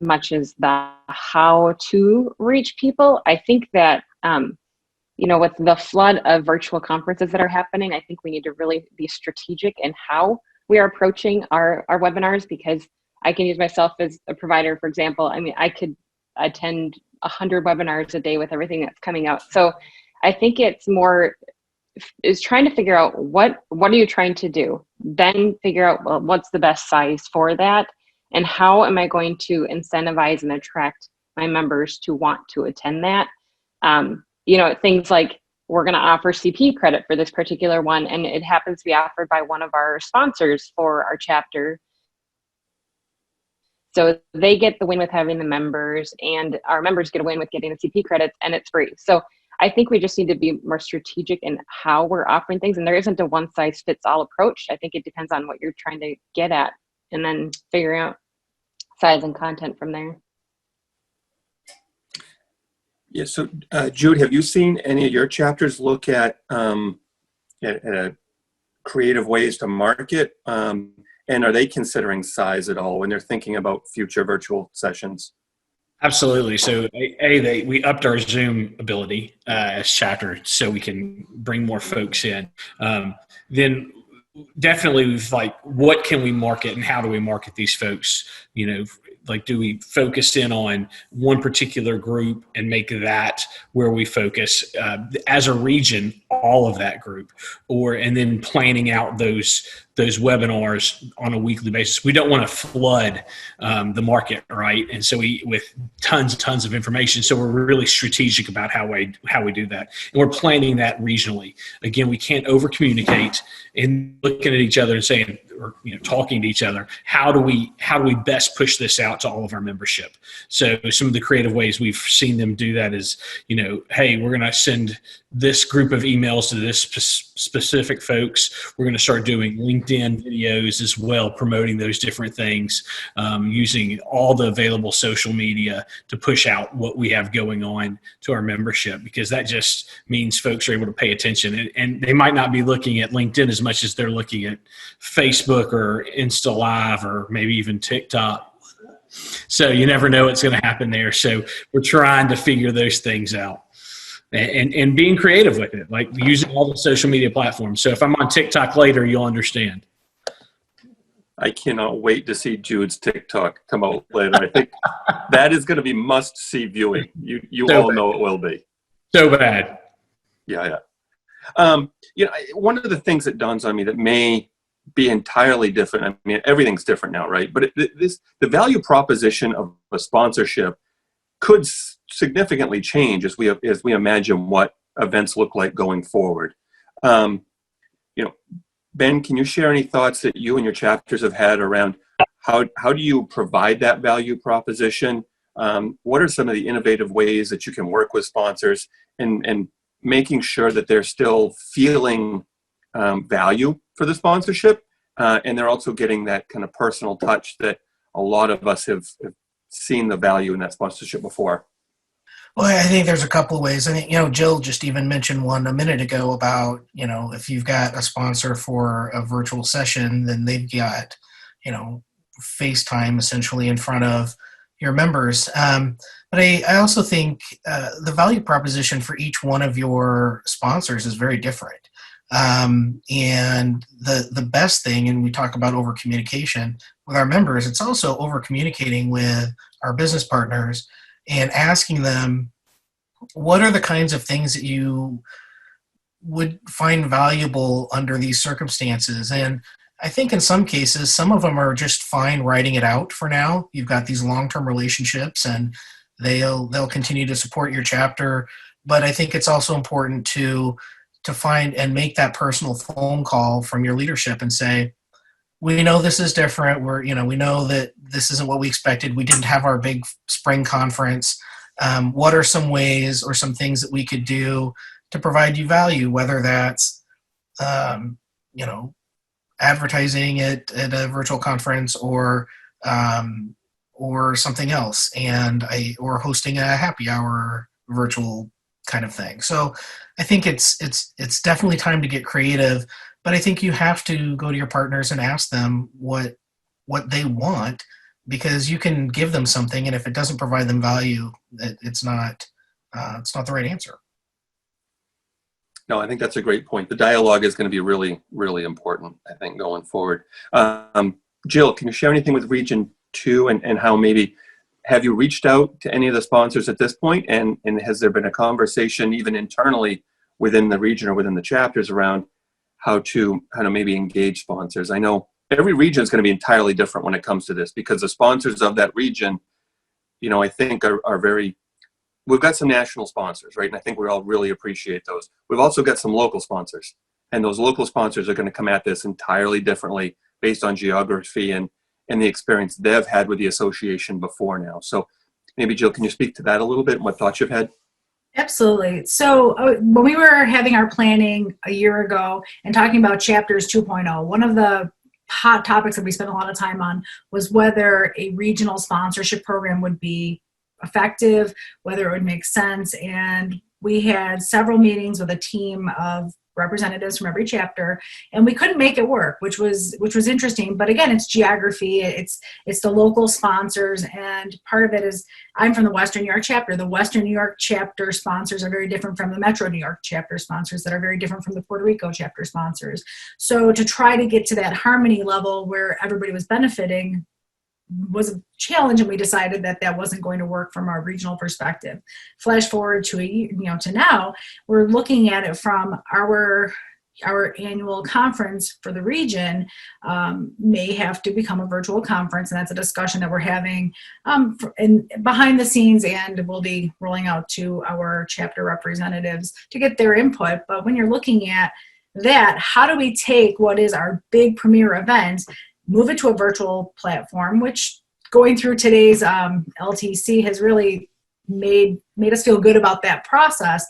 much as the how to reach people. I think that, with the flood of virtual conferences that are happening, I think we need to really be strategic in how we are approaching our webinars, because I can use myself as a provider, for example. I mean, I could attend 100 webinars a day with everything that's coming out. So I think it's more is trying to figure out what are you trying to do, then figure out, well, what's the best size for that, and how am I going to incentivize and attract my members to want to attend that. Things like, we're going to offer CP credit for this particular one, and it happens to be offered by one of our sponsors for our chapter. So they get the win with having the members, and our members get a win with getting the CP credits, and it's free. So I think we just need to be more strategic in how we're offering things, and there isn't a one-size-fits-all approach. I think it depends on what you're trying to get at, and then figuring out size and content from there. Yeah. So, Jude, have you seen any of your chapters look at creative ways to market? And are they considering size at all when they're thinking about future virtual sessions? Absolutely. So we upped our Zoom ability as chapter so we can bring more folks in. Then definitely we've what can we market and how do we market these folks? Do we focus in on one particular group and make that where we focus as a region, all of that group, and then planning out those webinars on a weekly basis. We don't want to flood the market, right? And so with tons of information. So we're really strategic about how we do that. And we're planning that regionally. Again, we can't over communicate and looking at each other and saying, or talking to each other, how do we best push this out to all of our membership? So some of the creative ways we've seen them do that is, hey, we're going to send this group of emails to this specific folks. We're going to start doing LinkedIn videos as well, promoting those different things, using all the available social media to push out what we have going on to our membership, because that just means folks are able to pay attention, and they might not be looking at LinkedIn as much as they're looking at Facebook or Insta Live or maybe even TikTok. So you never know what's going to happen there. So we're trying to figure those things out and being creative with it, like using all the social media platforms. So if I'm on TikTok later, you'll understand. I cannot wait to see Jude's TikTok come out later. I think that is going to be must-see viewing. You so all bad. Know it will be. So bad. Yeah. One of the things that dawns on me that may be entirely different. I mean, everything's different now, right? But the value proposition of a sponsorship could significantly change as we imagine what events look like going forward. Ben, can you share any thoughts that you and your chapters have had around how do you provide that value proposition? What are some of the innovative ways that you can work with sponsors and making sure that they're still feeling value for the sponsorship, and they're also getting that kind of personal touch that a lot of us have seen the value in that sponsorship before? Well, I think there's a couple of ways. I think, Jill just even mentioned one a minute ago about, if you've got a sponsor for a virtual session, then they've got, FaceTime essentially in front of your members. But I also think the value proposition for each one of your sponsors is very different. And the best thing, and we talk about over communication with our members, it's also over communicating with our business partners and asking them, what are the kinds of things that you would find valuable under these circumstances. And I think in some cases, some of them are just fine writing it out for now. You've got these long-term relationships and they'll continue to support your chapter. But I think it's also important to find and make that personal phone call from your leadership and say, we know this is different. We know that this isn't what we expected. We didn't have our big spring conference. What are some ways or some things that we could do to provide you value, whether that's, advertising at a virtual conference or something else, or hosting a happy hour virtual kind of thing. So I think it's definitely time to get creative, but I think you have to go to your partners and ask them what they want, because you can give them something, and if it doesn't provide them value, it's not the right answer. No, I think that's a great point. The dialogue is going to be really, really important, I think, going forward. Jill, can you share anything with Region 2 and how maybe have you reached out to any of the sponsors at this point? And has there been a conversation even internally within the region or within the chapters around how to maybe engage sponsors? I know every region is going to be entirely different when it comes to this, because the sponsors of that region, I think are very, we've got some national sponsors, right? And I think we all really appreciate those. We've also got some local sponsors, and those local sponsors are going to come at this entirely differently based on geography and the experience they've had with the association before now. So maybe, Jill, can you speak to that a little bit and what thoughts you've had? Absolutely. So when we were having our planning a year ago and talking about Chapters 2.0, one of the hot topics that we spent a lot of time on was whether a regional sponsorship program would be effective, whether it would make sense. And we had several meetings with a team of representatives from every chapter, and we couldn't make it work, which was interesting. But again, it's geography, it's the local sponsors, and part of it is I'm from the Western New York chapter. The Western New York chapter sponsors are very different from the Metro New York chapter sponsors that are very different from the Puerto Rico chapter sponsors. So to try to get to that harmony level where everybody was benefiting was a challenge, and we decided that wasn't going to work from our regional perspective. Flash forward to to now, we're looking at it from our annual conference for the region may have to become a virtual conference, and that's a discussion that we're having behind the scenes, and we'll be rolling out to our chapter representatives to get their input. But when you're looking at that, how do we take what is our big premier event, move it to a virtual platform, which going through today's LTC has really made us feel good about that process.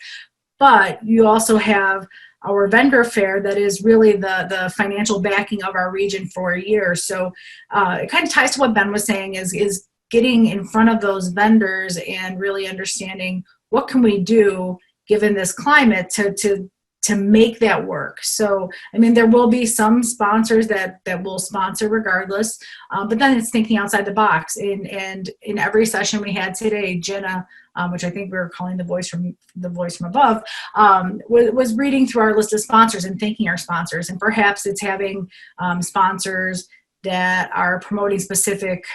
But you also have our vendor fair that is really the financial backing of our region for a year. So it kind of ties to what Ben was saying, is getting in front of those vendors and really understanding what can we do given this climate to make that work. So, I mean, there will be some sponsors that will sponsor regardless, but then it's thinking outside the box. And in every session we had today, Jenna, which I think we were calling the voice from above, was reading through our list of sponsors and thanking our sponsors. And perhaps it's having sponsors that are promoting specific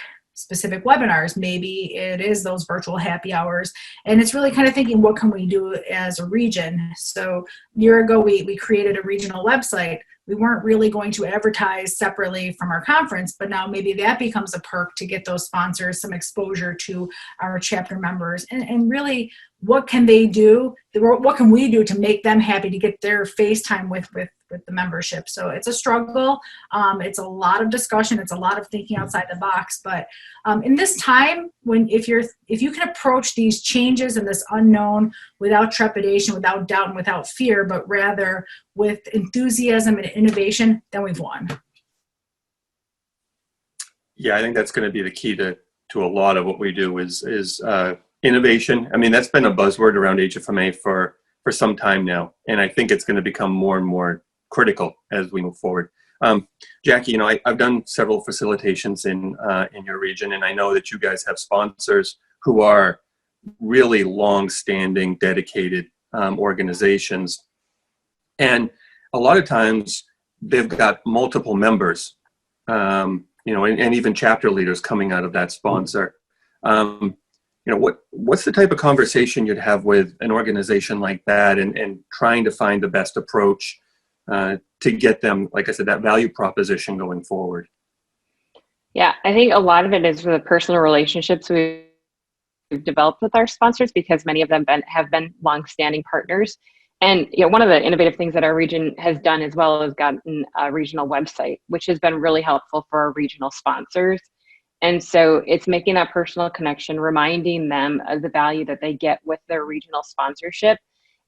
webinars. Maybe it is those virtual happy hours, and it's really kind of thinking, what can we do as a region? So a year ago we created a regional website. We weren't really going to advertise separately from our conference, but now maybe that becomes a perk to get those sponsors some exposure to our chapter members, and really what can they do? What can we do to make them happy, to get their face time with the membership? So it's a struggle. It's a lot of discussion. It's a lot of thinking outside the box. But in this time, if you can approach these changes and this unknown without trepidation, without doubt, and without fear, but rather with enthusiasm and innovation, then we've won. Yeah, I think that's going to be the key to a lot of what we do is innovation. I mean, that's been a buzzword around HFMA for some time now, and I think it's going to become more and more critical as we move forward. Jackie, I've done several facilitations in your region, and I know that you guys have sponsors who are really long-standing, dedicated organizations, and a lot of times they've got multiple members, and even chapter leaders coming out of that sponsor. what's the type of conversation you'd have with an organization like that, and trying to find the best approach to get them, like I said, that value proposition going forward? Yeah, I think a lot of it is the personal relationships we've developed with our sponsors, because many of them have been longstanding partners. And one of the innovative things that our region has done as well is gotten a regional website, which has been really helpful for our regional sponsors. And so it's making that personal connection, reminding them of the value that they get with their regional sponsorship.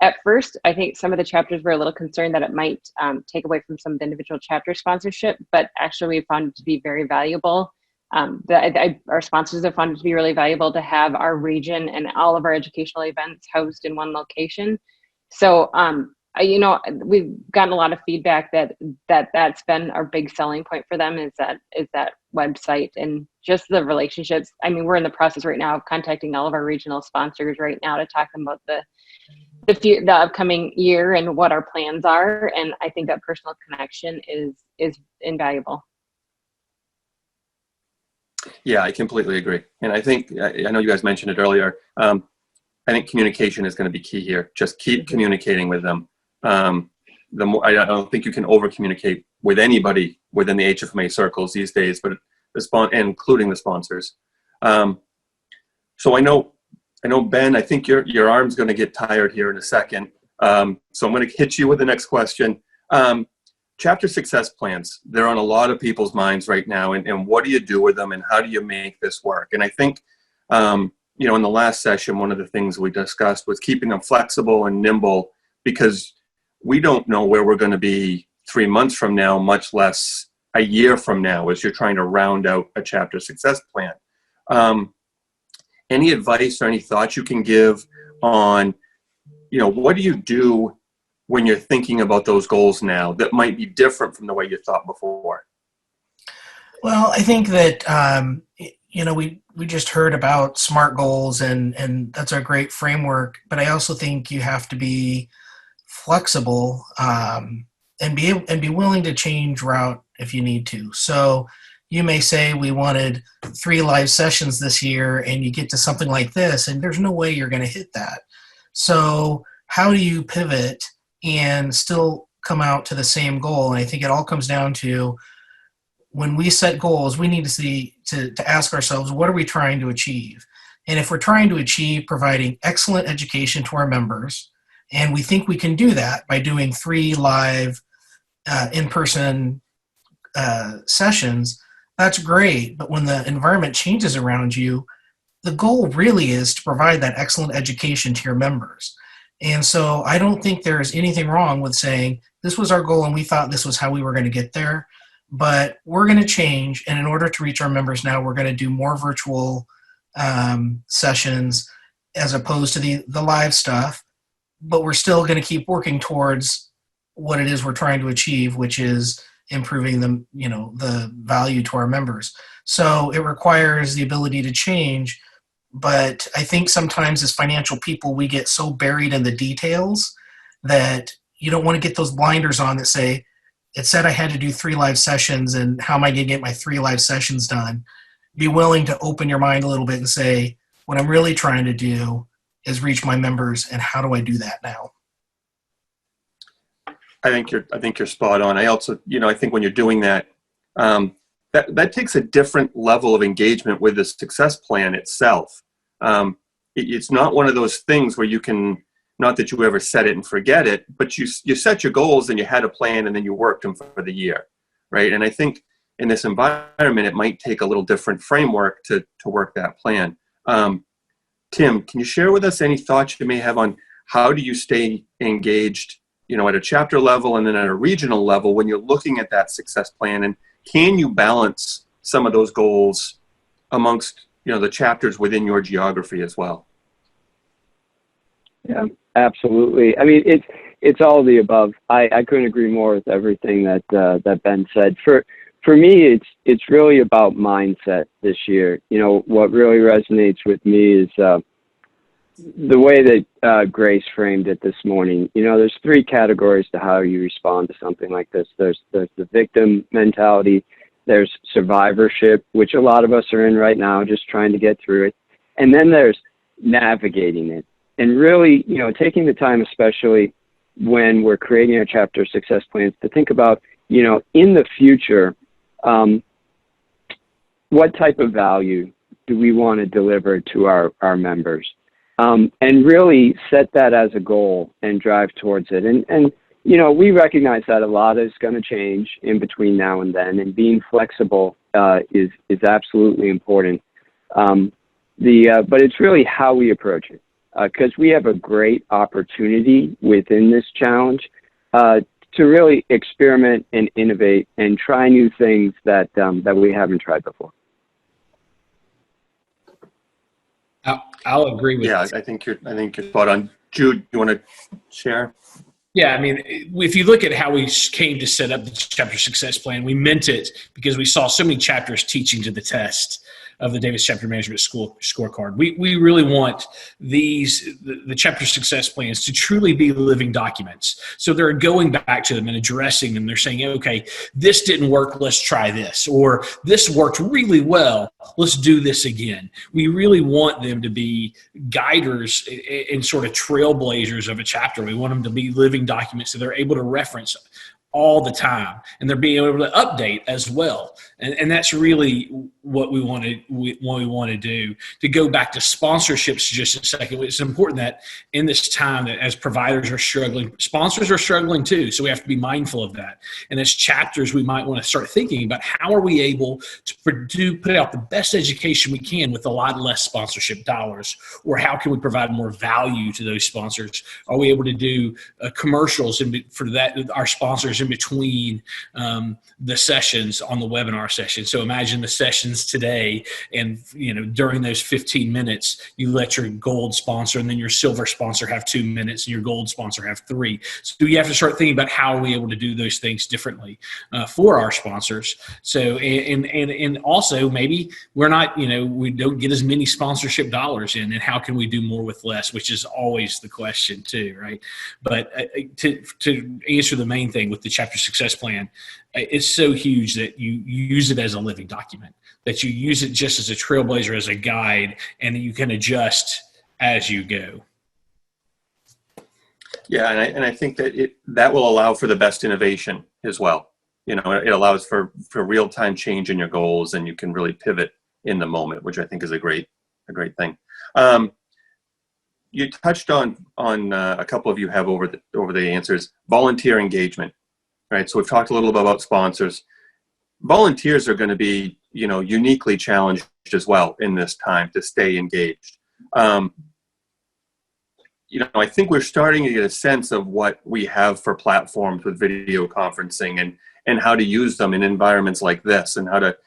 At first, I think some of the chapters were a little concerned that it might take away from some of the individual chapter sponsorship, but actually we found it to be very valuable. Our sponsors have found it to be really valuable to have our region and all of our educational events housed in one location. So, we've gotten a lot of feedback that's been our big selling point for them is that website and just the relationships. I mean, we're in the process right now of contacting all of our regional sponsors right now to talk about the upcoming year and what our plans are. And I think that personal connection is invaluable. Yeah, I completely agree. And I think, I know you guys mentioned it earlier. I think communication is going to be key here. Just keep communicating with them. The more, I don't think you can over communicate with anybody within the HFMA circles these days, but including the sponsors. So I know Ben, I think your arm's going to get tired here in a second. So I'm going to hit you with the next question. Chapter success plans, they're on a lot of people's minds right now. And what do you do with them, and how do you make this work? And I think, in the last session, one of the things we discussed was keeping them flexible and nimble, because we don't know where we're going to be 3 months from now, much less a year from now, as you're trying to round out a chapter success plan. Any advice or any thoughts you can give on, what do you do when you're thinking about those goals now that might be different from the way you thought before? Well, I think that, we just heard about SMART goals, and that's a great framework, but I also think you have to be flexible and be willing to change route if you need to. So you may say we wanted 3 live sessions this year, and you get to something like this, and there's no way you're going to hit that. So how do you pivot and still come out to the same goal? And I think it all comes down to, when we set goals, we need to ask ourselves, what are we trying to achieve? And if we're trying to achieve providing excellent education to our members, and we think we can do that by doing 3 live in-person sessions, that's great. But when the environment changes around you, the goal really is to provide that excellent education to your members. And so I don't think there's anything wrong with saying, this was our goal and we thought this was how we were going to get there, but we're going to change. And in order to reach our members now, we're going to do more virtual sessions as opposed to the live stuff, but we're still going to keep working towards what it is we're trying to achieve, which is improving the value to our members. So it requires the ability to change. But I think sometimes as financial people, we get so buried in the details that you don't want to get those blinders on that say, it said I had to do 3 live sessions, and how am I going to get my 3 live sessions done? Be willing to open your mind a little bit and say, what I'm really trying to do is reach my members, and how do I do that now? I think you're spot on. I also, I think when you're doing that, that takes a different level of engagement with the success plan itself. It's not one of those things where you can, not that you ever set it and forget it, but you set your goals and you had a plan and then you worked them for the year, right? And I think in this environment, it might take a little different framework to work that plan. Tim, can you share with us any thoughts you may have on how do you stay engaged, at a chapter level and then at a regional level when you're looking at that success plan, and can you balance some of those goals amongst, the chapters within your geography as well? Yeah, absolutely. I mean, it's all of the above. I couldn't agree more with everything that Ben said. For me, it's really about mindset this year. What really resonates with me is the way that Grace framed it this morning. There's 3 categories to how you respond to something like this. There's the victim mentality. There's survivorship, which a lot of us are in right now, just trying to get through it. And then there's navigating it. And really, taking the time, especially when we're creating our chapter success plans, to think about, in the future, what type of value do we want to deliver to our members? And really set that as a goal and drive towards it. And we recognize that a lot is going to change in between now and then, and being flexible is absolutely important. But it's really how we approach it, because we have a great opportunity within this challenge to really experiment and innovate and try new things that we haven't tried before. I'll agree with. Yeah, I think you're spot on. Jude, you want to share? Yeah, I mean, if you look at how we came to set up the chapter success plan, we meant it because we saw so many chapters teaching to the test of the Davis Chapter Management Scorecard. We really want the chapter success plans to truly be living documents. So they're going back to them and addressing them. They're saying, okay, this didn't work, let's try this. Or this worked really well, let's do this again. We really want them to be guiders and sort of trailblazers of a chapter. We want them to be living documents so they're able to reference all the time, and they're being able to update as well. And that's really what we want to do. To go back to sponsorships just a second, it's important that in this time that as providers are struggling, sponsors are struggling too. So we have to be mindful of that. And as chapters, we might want to start thinking about how are we able to put out the best education we can with a lot less sponsorship dollars, or how can we provide more value to those sponsors? Are we able to do commercials for that, our sponsors in between the sessions on the webinar session? So imagine the sessions today, and during those 15 minutes, you let your gold sponsor and then your silver sponsor have 2 minutes, and your gold sponsor have 3. So you have to start thinking about how are we able to do those things differently for our sponsors. So and also maybe we're not, we don't get as many sponsorship dollars in, and how can we do more with less, which is always the question too, right? But to answer the main thing with the chapter success plan, it's so huge that you use it as a living document, that you use it just as a trailblazer, as a guide, and you can adjust as you go. Yeah, and I think that will allow for the best innovation as well. It allows for real-time change in your goals, and you can really pivot in the moment, which I think is a great thing. You touched on a couple of you have over the answers, volunteer engagement, right? So we've talked a little bit about sponsors. Volunteers are going to be, uniquely challenged as well in this time to stay engaged. I think we're starting to get a sense of what we have for platforms with video conferencing and how to use them in environments like this, and how to,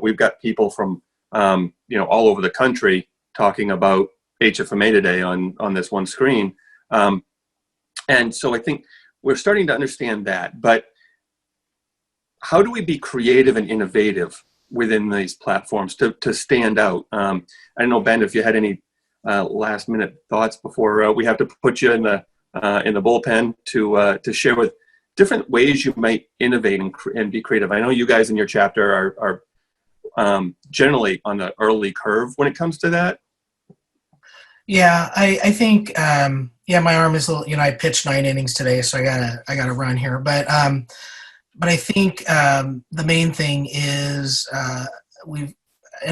we've got people from, all over the country talking about HFMA today on this one screen. And so I think we're starting to understand that, but how do we be creative and innovative within these platforms to stand out? I don't know, Ben, if you had any last minute thoughts before we have to put you in the bullpen to share with different ways you might innovate and be creative. I know you guys in your chapter are generally on the early curve when it comes to that. Yeah, I think my arm is a little. I pitched 9 innings today, so I gotta run here. But I think the main thing is I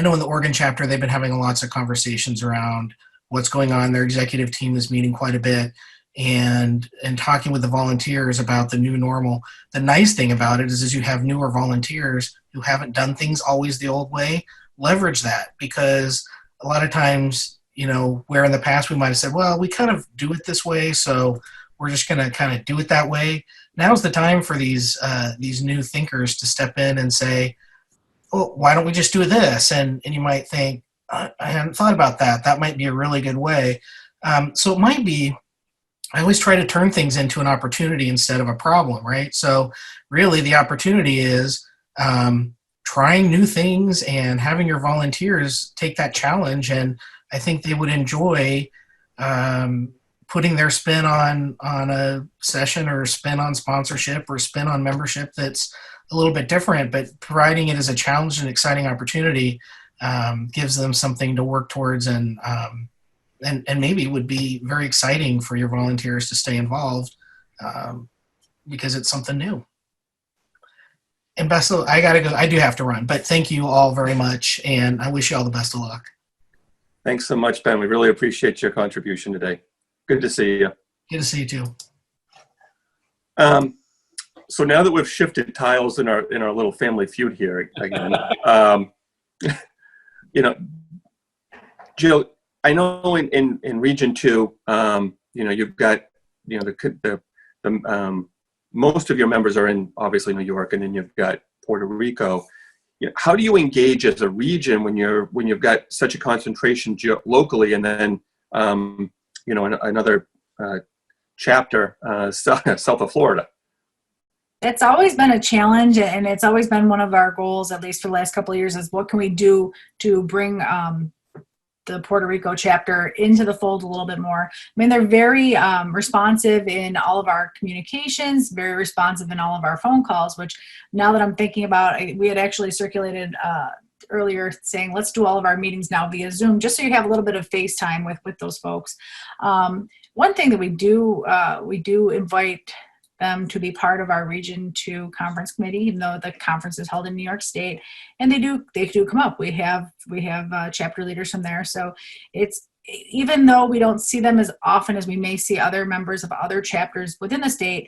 know in the Oregon chapter they've been having lots of conversations around what's going on. Their executive team is meeting quite a bit and talking with the volunteers about the new normal. The nice thing about it is you have newer volunteers who haven't done things always the old way. Leverage that, because a lot of times, where in the past we might have said, well, we kind of do it this way, so we're just going to kind of do it that way. Now's the time for these new thinkers to step in and say, oh, why don't we just do this? And you might think, I hadn't thought about that. That might be a really good way. So it might be, I always try to turn things into an opportunity instead of a problem, right? So really the opportunity is trying new things and having your volunteers take that challenge, and I think they would enjoy putting their spin on a session, or spin on sponsorship, or spin on membership that's a little bit different, but providing it as a challenge and exciting opportunity. gives them something to work towards, and maybe would be very exciting for your volunteers to stay involved because it's something new. And best of, I gotta go. I do have to run, but thank you all very much, and I wish you all the best of luck. Thanks so much, Ben. We really appreciate your contribution today. Good to see you. Good to see you too. So now that we've shifted tiles in our little family feud here again, you know, Jill, I know in Region 2, you've got, the most of your members are in obviously New York, and then you've got Puerto Rico. How do you engage as a region when you've got such a concentration locally, and then another chapter south of Florida? It's always been a challenge, and it's always been one of our goals, at least for the last couple of years, is what can we do to bring the Puerto Rico chapter into the fold a little bit more. I mean, they're very responsive in all of our communications, very responsive in all of our phone calls, which now that I'm thinking about, we had actually circulated earlier saying, let's do all of our meetings now via Zoom, just so you have a little bit of FaceTime with those folks. One thing that we do invite them to be part of our Region 2 conference committee, even though the conference is held in New York State, and they do come up. We have chapter leaders from there, so it's, even though we don't see them as often as we may see other members of other chapters within the state,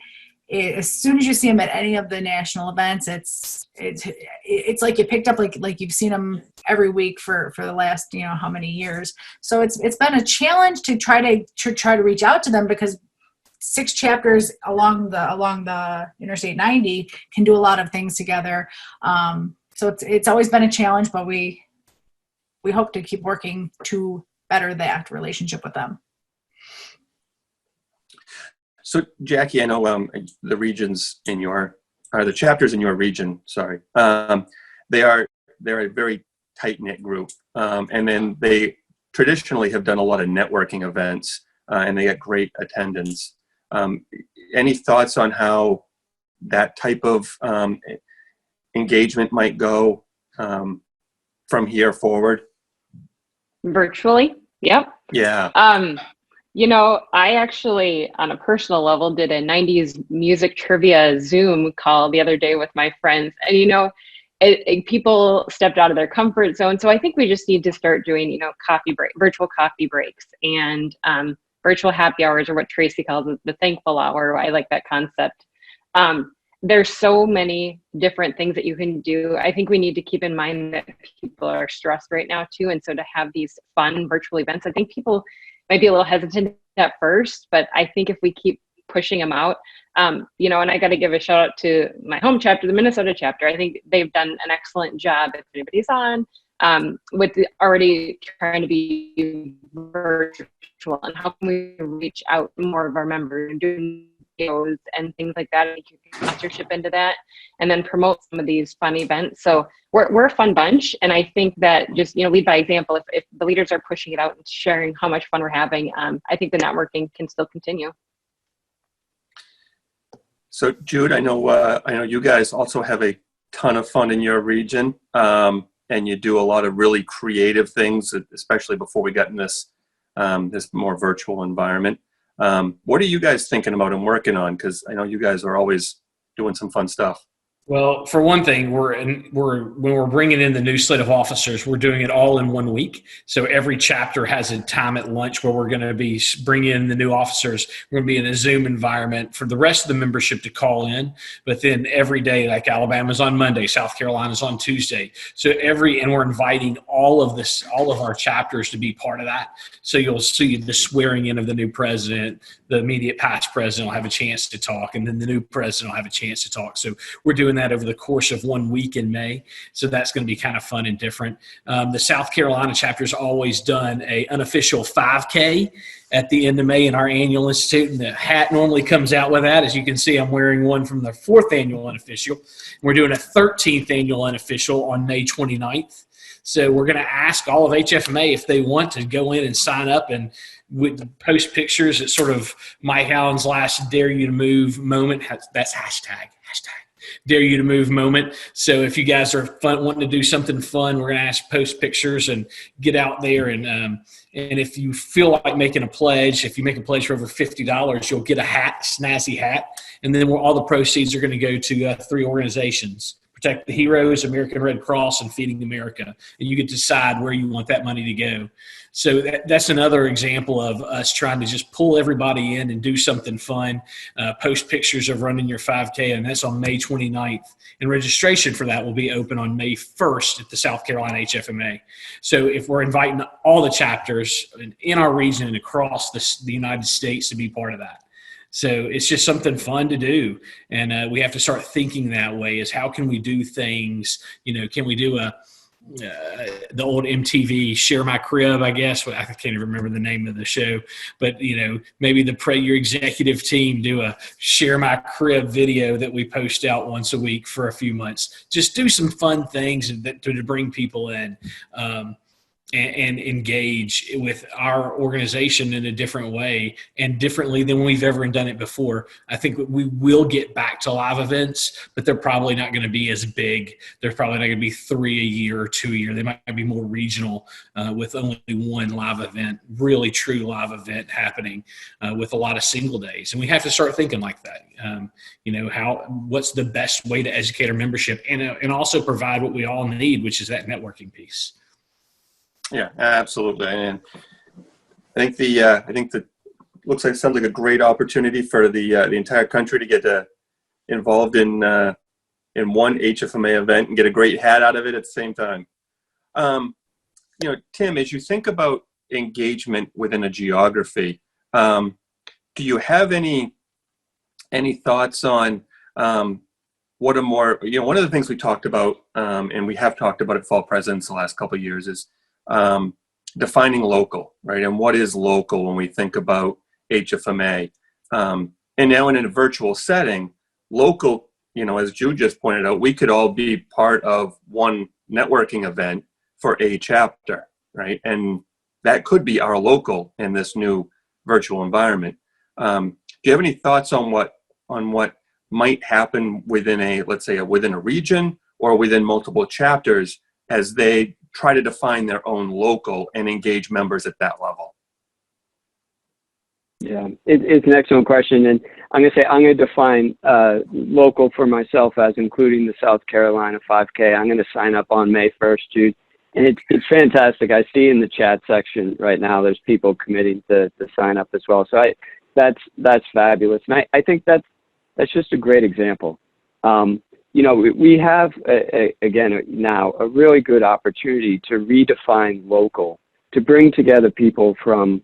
as soon as you see them at any of the national events, it's like you picked up like you've seen them every week for the last how many years. So it's been a challenge to try to reach out to them, because 6 chapters along the Interstate 90 can do a lot of things together. So it's always been a challenge, but we hope to keep working to better that relationship with them. So Jackie, I know the regions the chapters in your region, sorry, they're a very tight-knit group, and then they traditionally have done a lot of networking events, and they get great attendance. Any thoughts on how that type of engagement might go from here forward? Virtually? Yep. Yeah. I actually, on a personal level, did a 90s music trivia Zoom call the other day with my friends. And, people stepped out of their comfort zone. So I think we just need to start doing, virtual coffee breaks, and virtual happy hours, or what Tracy calls it, the thankful hour. I like that concept. There's so many different things that you can do. I think we need to keep in mind that people are stressed right now too. And so to have these fun virtual events, I think people might be a little hesitant at first, but I think if we keep pushing them out, and I got to give a shout out to my home chapter, the Minnesota chapter. I think they've done an excellent job, if anybody's on, with already trying to be virtual, and how can we reach out to more of our members and doing videos and things like that. I think you can sponsorship into that, and then promote some of these fun events. So we're a fun bunch, and I think that just lead by example. If the leaders are pushing it out and sharing how much fun we're having, I think the networking can still continue. So Jude, I know you guys also have a ton of fun in your region, and you do a lot of really creative things, especially before we got in this more virtual environment. What are you guys thinking about and working on? Because I know you guys are always doing some fun stuff. Well, for one thing, when we're bringing in the new slate of officers, we're doing it all in 1 week. So every chapter has a time at lunch where we're going to be bringing in the new officers. We're going to be in a Zoom environment for the rest of the membership to call in. But then every day, like Alabama's on Monday, South Carolina's on Tuesday. So and we're inviting all of our chapters to be part of that. So you'll see the swearing in of the new president, the immediate past president will have a chance to talk, and then the new president will have a chance to talk. So we're doing that over the course of 1 week in May. So that's going to be kind of fun and different. The South Carolina chapter's always done a unofficial 5K at the end of May in our annual institute, and the hat normally comes out with that. As you can see, I'm wearing one from the 4th annual unofficial. We're doing a 13th annual unofficial on May 29th. So we're going to ask all of HFMA if they want to go in and sign up and post pictures. It's sort of Mike Allen's last Dare You to Move moment. That's hashtag Dare You to Move moment. So if you guys are wanting to do something fun, we're going to ask post pictures and get out there. And if you feel like making a pledge, if you make a pledge for over $50, you'll get a hat, snazzy hat. And then all the proceeds are going to go to 3 organizations: Protect the Heroes, American Red Cross, and Feeding America. And you get to decide where you want that money to go. So that's another example of us trying to just pull everybody in and do something fun. Post pictures of running your 5K, and that's on May 29th. And registration for that will be open on May 1st at the South Carolina HFMA. So if we're inviting all the chapters in our region and across the United States to be part of that. So it's just something fun to do. And we have to start thinking that way, is how can we do things, can we do the old MTV Share My Crib, I guess. I can't even remember the name of the show, but maybe your executive team do a Share My Crib video that we post out once a week for a few months. Just do some fun things to bring people in. And engage with our organization in a different way and differently than we've ever done it before. I think we will get back to live events, but they're probably not going to be as big. They're probably not going to be 3 a year or 2 a year. They might be more regional with only 1 live event, really true live event happening with a lot of single days. And we have to start thinking like that. What's the best way to educate our membership and also provide what we all need, which is that networking piece. Yeah, absolutely. And I think that sounds like a great opportunity for the entire country to get involved in one HFMA event and get a great hat out of it at the same time. Tim, as you think about engagement within a geography, do you have any thoughts on what are more? One of the things we talked about, and we have talked about at Fall Presence the last couple of years, is defining local, right? And what is local when we think about HFMA? And now in a virtual setting, local, as Jude just pointed out, we could all be part of one networking event for a chapter, right? And that could be our local in this new virtual environment. Do you have any thoughts on what might happen within within a region or within multiple chapters as they try to define their own local and engage members at that level? Yeah, it's an excellent question. And I'm going to define local for myself as including the South Carolina 5K. I'm going to sign up on May 1st, Jude. And it's fantastic. I see in the chat section right now, there's people committing to sign up as well. So that's fabulous. And I think that's just a great example. We have, again, now a really good opportunity to redefine local, to bring together people from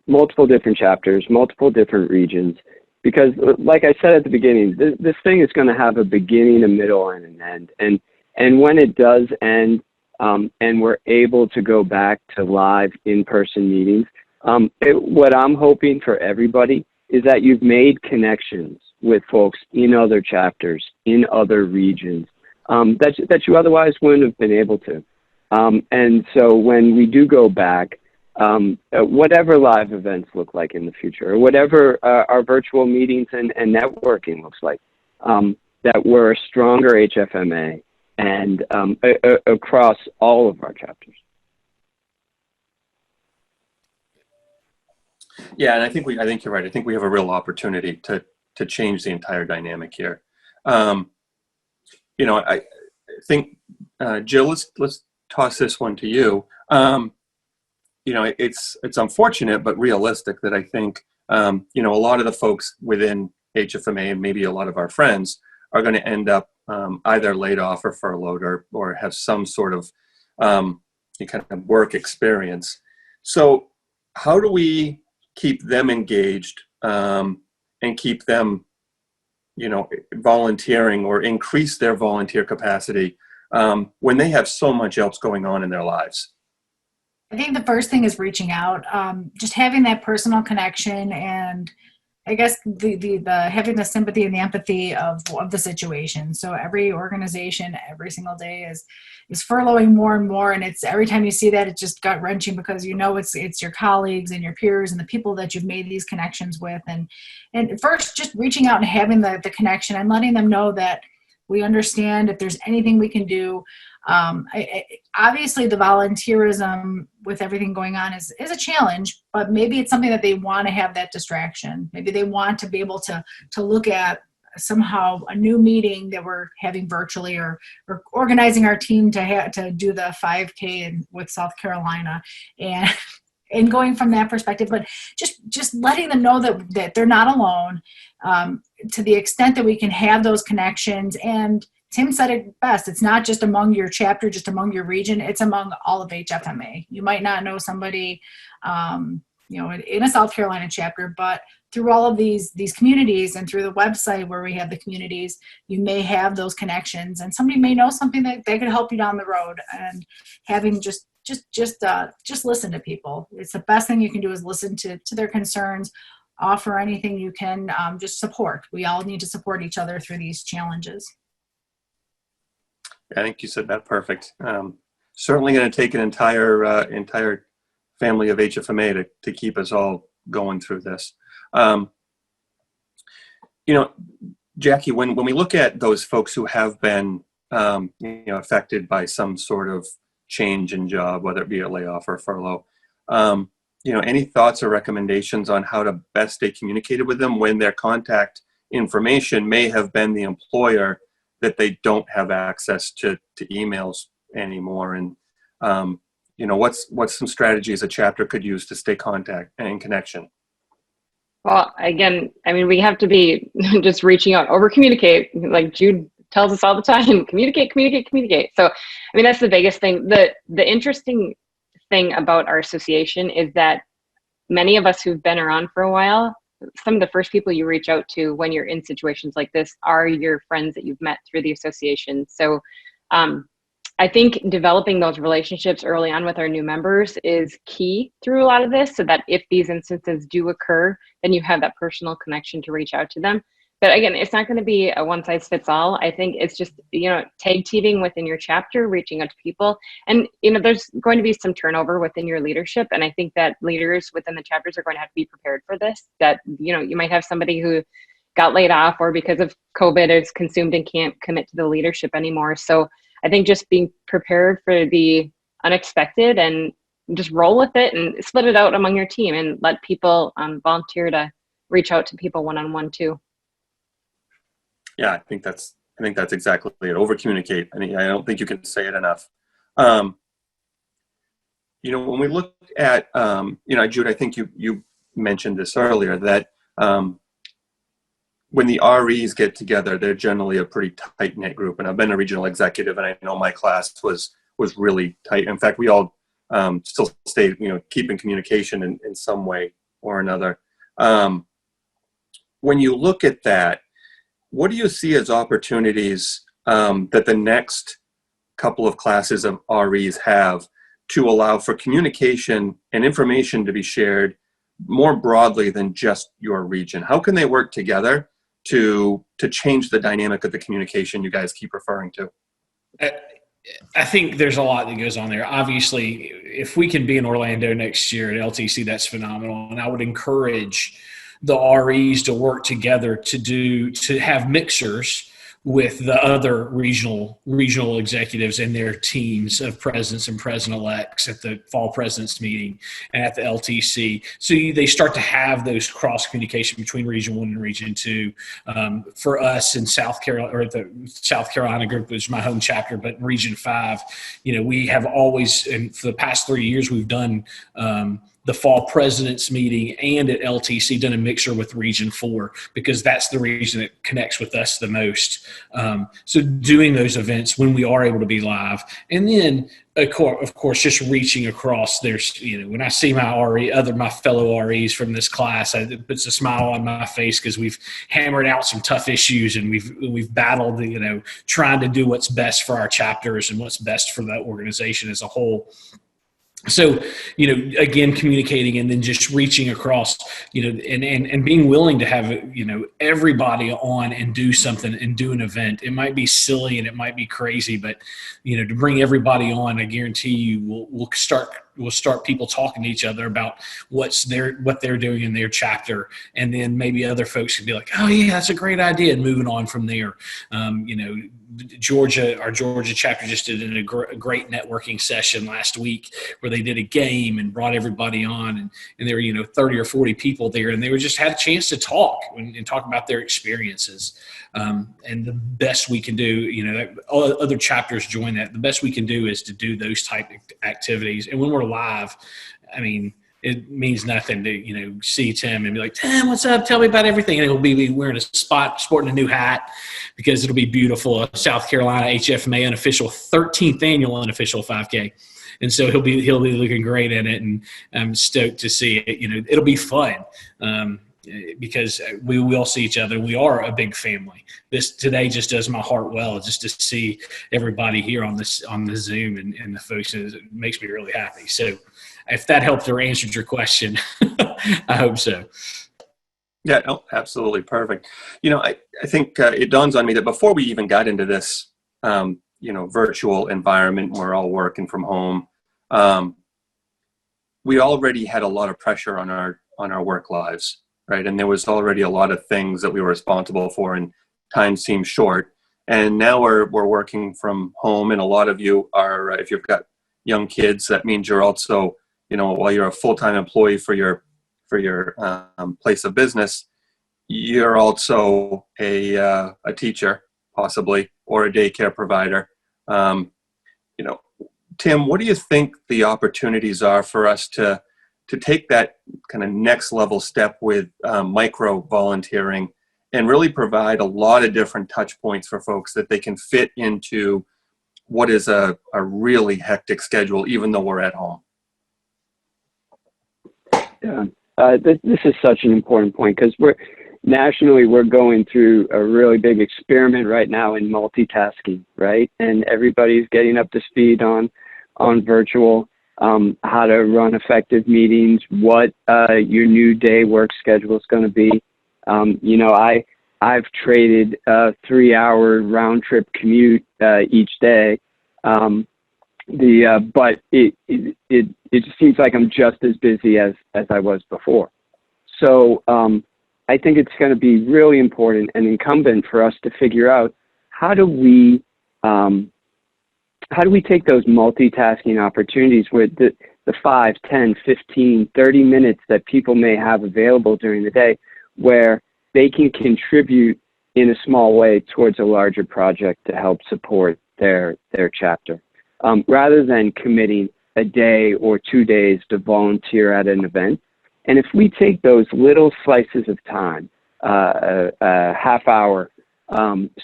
multiple different chapters, multiple different regions, because like I said at the beginning, this thing is going to have a beginning, a middle, and an end. And when it does end, and we're able to go back to live in-person meetings, what I'm hoping for everybody is that you've made connections with folks in other chapters, in other regions, that you otherwise wouldn't have been able to. And so when we do go back, whatever live events look like in the future, or whatever our virtual meetings and networking looks like, that we're a stronger HFMA and across all of our chapters. Yeah, and I think you're right. I think we have a real opportunity to change the entire dynamic here. I think, Jill, let's toss this one to you. It's unfortunate but realistic that I think a lot of the folks within HFMA and maybe a lot of our friends are going to end up either laid off or furloughed or have some sort of kind of work experience. So how do we keep them engaged and keep them, volunteering or increase their volunteer capacity when they have so much else going on in their lives? I think the first thing is reaching out, just having that personal connection and I guess the having the sympathy and the empathy of the situation. So every organization every single day is furloughing more and more, and it's every time you see that, it's just gut wrenching, because it's your colleagues and your peers and the people that you've made these connections with, and first just reaching out and having the connection and letting them know that we understand if there's anything we can do. Obviously the volunteerism with everything going on is a challenge, but maybe it's something that they want to have that distraction. Maybe they want to be able to look at somehow a new meeting that we're having virtually, or organizing our team to do the 5K with South Carolina, and going from that perspective, but just letting them know that they're not alone, to the extent that we can have those connections. And Tim said it best. It's not just among your chapter, just among your region. It's among all of HFMA. You might not know somebody, in a South Carolina chapter, but through all of these communities and through the website where we have the communities, you may have those connections, and somebody may know something that they could help you down the road. And having just listen to people. It's the best thing you can do is listen to their concerns, offer anything you can, just support. We all need to support each other through these challenges. I think you said that perfect. Certainly going to take an entire family of HFMA to keep us all going through this. Jackie, when we look at those folks who have been affected by some sort of change in job, whether it be a layoff or a furlough, any thoughts or recommendations on how to best stay communicated with them when their contact information may have been the employer, that they don't have access to emails anymore? And what's some strategies a chapter could use to stay in connection? Well, again, we have to be just reaching out, over communicate, like Jude tells us all the time, communicate. So, that's the biggest thing. The interesting thing about our association is that many of us who've been around for a while, some of the first people you reach out to when you're in situations like this are your friends that you've met through the association. So I think developing those relationships early on with our new members is key through a lot of this, so that if these instances do occur, then you have that personal connection to reach out to them. But again, it's not going to be a one size fits all. I think it's just, tag teaming within your chapter, reaching out to people. And, there's going to be some turnover within your leadership. And I think that leaders within the chapters are going to have to be prepared for this, that, you might have somebody who got laid off or because of COVID is consumed and can't commit to the leadership anymore. So I think just being prepared for the unexpected and just roll with it and split it out among your team and let people volunteer to reach out to people one-on-one too. Yeah, I think that's exactly it. Over communicate. I don't think you can say it enough. When we look at, Jude, I think you mentioned this earlier, that when the REs get together, they're generally a pretty tight knit group. And I've been a regional executive, and I know my class was really tight. In fact, we all still stay, keep in communication in some way or another. When you look at that, what do you see as opportunities that the next couple of classes of REs have to allow for communication and information to be shared more broadly than just your region? How can they work together to change the dynamic of the communication you guys keep referring to? I think there's a lot that goes on there. Obviously, if we can be in Orlando next year at LTC, that's phenomenal. And I would encourage the REs to work together to have mixers with the other regional executives and their teams of presidents and president-elects at the fall presidents meeting and at the LTC. So they start to have those cross communication between Region 1 and Region 2. For us in South Carolina, or the South Carolina group, which is my home chapter, but in Region 5, we have always, and for the past 3 years, we've done the fall presidents meeting and at LTC done a mixture with Region 4, because that's the region that connects with us the most. So doing those events when we are able to be live, and then of course just reaching across. There's, when I see my fellow REs from this class, it puts a smile on my face, because we've hammered out some tough issues, and we've battled, trying to do what's best for our chapters and what's best for that organization as a whole. So, again, communicating and then just reaching across, and being willing to have, everybody on and do something and do an event. It might be silly and it might be crazy, but, to bring everybody on, I guarantee you we'll start people talking to each other about what they're doing in their chapter. And then maybe other folks can be like, oh yeah, that's a great idea. And moving on from there. Our Georgia chapter just did a great networking session last week where they did a game and brought everybody on, and there were 30 or 40 people there, and they just had a chance to talk and talk about their experiences. And the best we can do, other chapters join that. The best we can do is to do those type of activities. And when we're live, I mean, it means nothing to, see Tim and be like, Tim, what's up? Tell me about everything. And he'll be wearing a sporting a new hat because it'll be beautiful. South Carolina HFMA unofficial 13th annual unofficial 5K. And so he'll be looking great in it, and I'm stoked to see it. It'll be fun because we will see each other. We are a big family. This today just does my heart well, just to see everybody here on the Zoom and the folks. It makes me really happy. So if that helped or answered your question, I hope so. Yeah, no, absolutely perfect. I think it dawns on me that before we even got into this, virtual environment, we're all working from home. We already had a lot of pressure on our work lives, right? And there was already a lot of things that we were responsible for, and time seemed short. And now we're working from home, and a lot of you are, if you've got young kids, that means you're also, while you're a full-time employee for your place of business, you're also a teacher, possibly, or a daycare provider. Tim, what do you think the opportunities are for us to take that kind of next level step with micro volunteering and really provide a lot of different touch points for folks that they can fit into what is a really hectic schedule, even though we're at home? Yeah, this is such an important point because nationally we're going through a really big experiment right now in multitasking, right? And everybody's getting up to speed on virtual, how to run effective meetings, what your new day work schedule is going to be. I've traded a 3-hour round trip commute each day. But it just seems like I'm just as busy as I was before. So I think it's going to be really important and incumbent for us to figure out how do we take those multitasking opportunities with the 5, 10, 15, 30 minutes that people may have available during the day where they can contribute in a small way towards a larger project to help support their chapter. Rather than committing a day or 2 days to volunteer at an event. And if we take those little slices of time, a half hour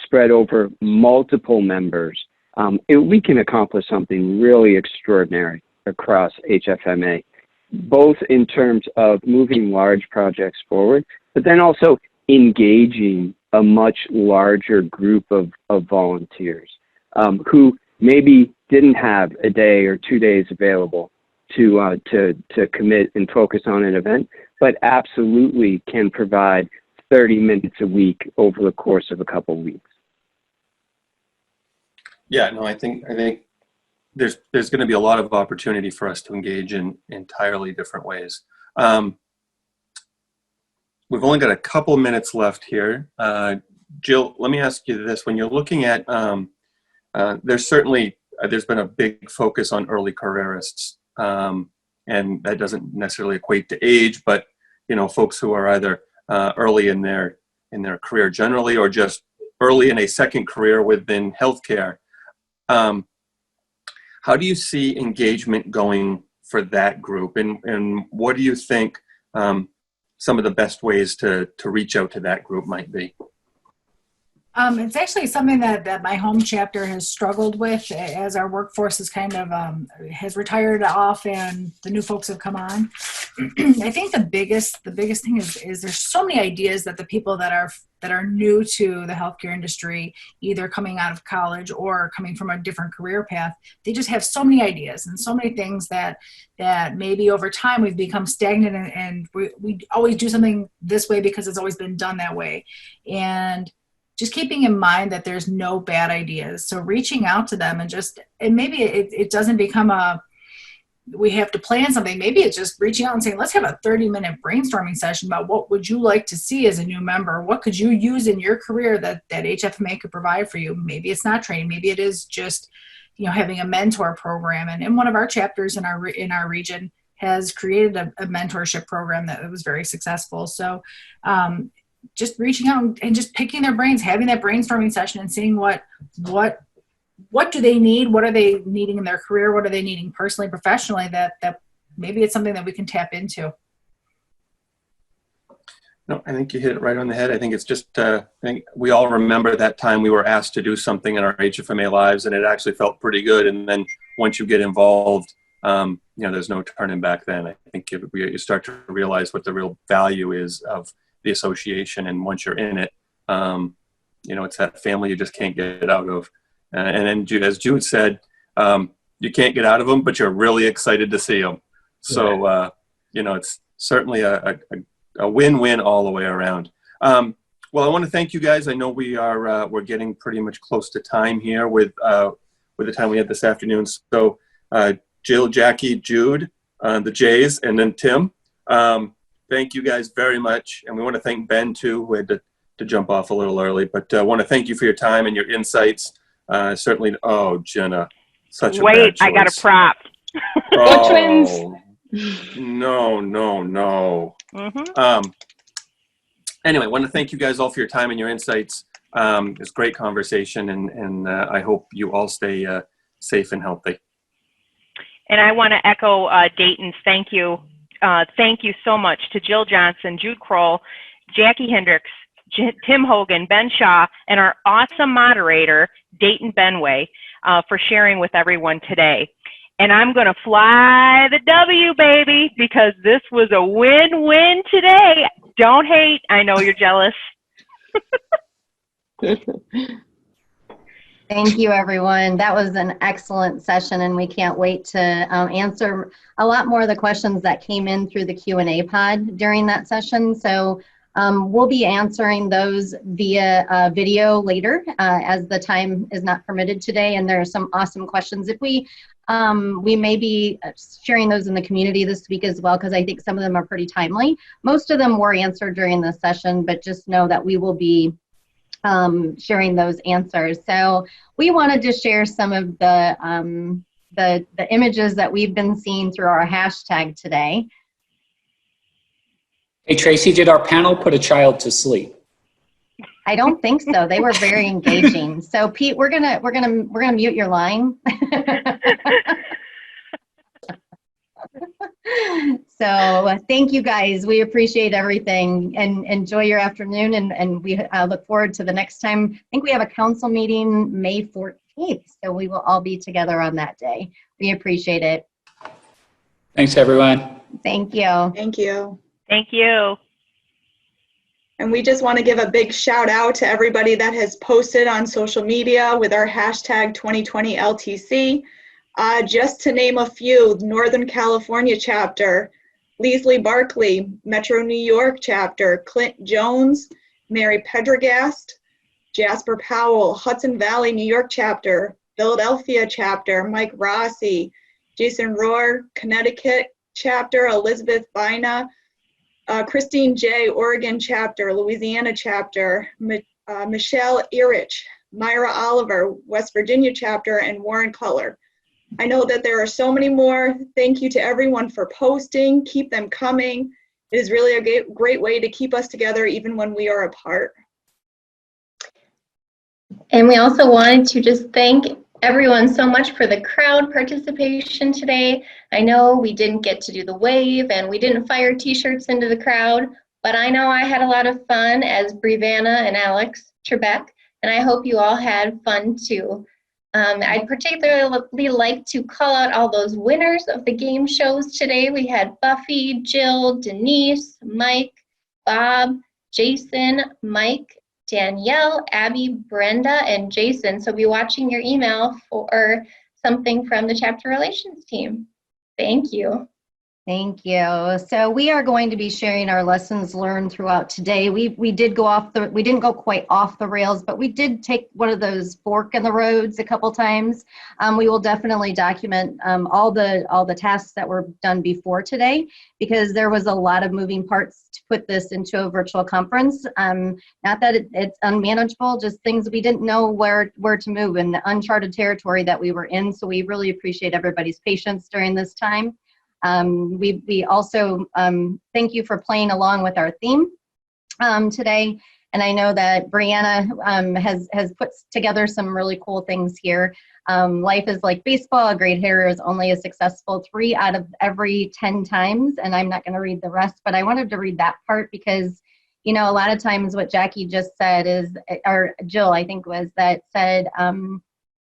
spread over multiple members, we can accomplish something really extraordinary across HFMA, both in terms of moving large projects forward, but then also engaging a much larger group of volunteers who maybe didn't have a day or 2 days available to commit and focus on an event, but absolutely can provide 30 minutes a week over the course of a couple of weeks. Yeah, no, I think there's going to be a lot of opportunity for us to engage in entirely different ways. We've only got a couple minutes left here. Jill, let me ask you this: when you're looking at, there's been a big focus on early careerists, and that doesn't necessarily equate to age, but folks who are either early in their career generally, or just early in a second career within healthcare. How do you see engagement going for that group, and what do you think some of the best ways to reach out to that group might be? It's actually something that my home chapter has struggled with as our workforce is kind of has retired off and the new folks have come on. I think the biggest thing is there's so many ideas that the people that that are new to the healthcare industry, either coming out of college or coming from a different career path. They just have so many ideas and so many things that maybe over time we've become stagnant, and we always do something this way because it's always been done that way. And just keeping in mind that there's no bad ideas. So reaching out to them and maybe it doesn't become we have to plan something. Maybe it's just reaching out and saying, let's have a 30-minute brainstorming session about what would you like to see as a new member? What could you use in your career that HFMA could provide for you? Maybe it's not training. Maybe it is just, having a mentor program. And in one of our chapters in our region has created a mentorship program that was very successful. So just reaching out and just picking their brains, having that brainstorming session and seeing what do they need? What are they needing in their career? What are they needing personally, professionally, that maybe it's something that we can tap into. No, I think you hit it right on the head. I think it's just, I think we all remember that time we were asked to do something in our HFMA lives, and it actually felt pretty good. And then once you get involved, there's no turning back then. I think you start to realize what the real value is of the association. And once you're in it, it's that family you just can't get out of. And then, as Jude said, you can't get out of them, but you're really excited to see them. So, it's certainly a win-win all the way around. Well, I want to thank you guys. I know we're getting pretty much close to time here with the time we had this afternoon. So, Jill, Jackie, Jude, the Jays, and then Tim. Thank you guys very much. And we want to thank Ben, too, who had to jump off a little early. But I want to thank you for your time and your insights. Certainly, Jenna, such a bad choice. I got a prop. Go Twins! No. Mm-hmm. Anyway, I want to thank you guys all for your time and your insights. It's a great conversation, and I hope you all stay safe and healthy. And I want to echo Dayton's thank you. Thank you so much to Jill Johnson, Jude Kroll, Jackie Hendricks, Tim Hogan, Ben Shaw, and our awesome moderator, Dayton Benway, for sharing with everyone today. And I'm going to fly the W, baby, because this was a win-win today. Don't hate. I know you're jealous. Thank you, everyone. That was an excellent session, and we can't wait to answer a lot more of the questions that came in through the Q&A pod during that session. So we'll be answering those via video later as the time is not permitted today, and there are some awesome questions. If we may be sharing those in the community this week as well, because I think some of them are pretty timely. Most of them were answered during the session, but just know that we will be sharing those answers. So we wanted to share some of the images that we've been seeing through our hashtag today. Hey Tracy, did our panel put a child to sleep? I don't think so. They were very engaging. So Pete, we're gonna mute your line. So thank you guys. We appreciate everything, and enjoy your afternoon. And we look forward to the next time. I think we have a council meeting May 14th, so we will all be together on that day. We appreciate it. Thanks, everyone. Thank you. Thank you. Thank you. And we just want to give a big shout out to everybody that has posted on social media with our hashtag 2020 LTC. Just to name a few: Northern California chapter, Leesley Barkley, Metro New York chapter, Clint Jones, Mary Pendergast, Jasper Powell, Hudson Valley, New York chapter, Philadelphia chapter, Mike Rossi, Jason Rohr, Connecticut chapter, Elizabeth Bina, Christine J., Oregon chapter, Louisiana chapter, Michelle Erich, Myra Oliver, West Virginia chapter, and Warren Culler. I know that there are so many more. Thank you to everyone for posting. Keep them coming. It is really a great way to keep us together even when we are apart. And we also wanted to just thank everyone so much for the crowd participation today. I know we didn't get to do the wave and we didn't fire t-shirts into the crowd, but I know I had a lot of fun as Brivana and Alex Trebek, and I hope you all had fun too. I'd particularly like to call out all those winners of the game shows today. We had Buffy, Jill, Denise, Mike, Bob, Jason, Mike, Danielle, Abby, Brenda, and Jason. So be watching your email for something from the chapter relations team. Thank you. Thank you. So we are going to be sharing our lessons learned throughout today. We didn't go quite off the rails, but we did take one of those fork in the roads a couple times. We will definitely document all the tasks that were done before today, because there was a lot of moving parts to put this into a virtual conference. Not that it's unmanageable, just things we didn't know where to move, in the uncharted territory that we were in. So we really appreciate everybody's patience during this time. We also thank you for playing along with our theme today. And I know that Brianna has put together some really cool things here. Life is like baseball. A great hitter is only as successful 3 out of every 10 times. And I'm not going to read the rest, but I wanted to read that part because, you know, a lot of times what Jackie just said is, or Jill, I think was, that said,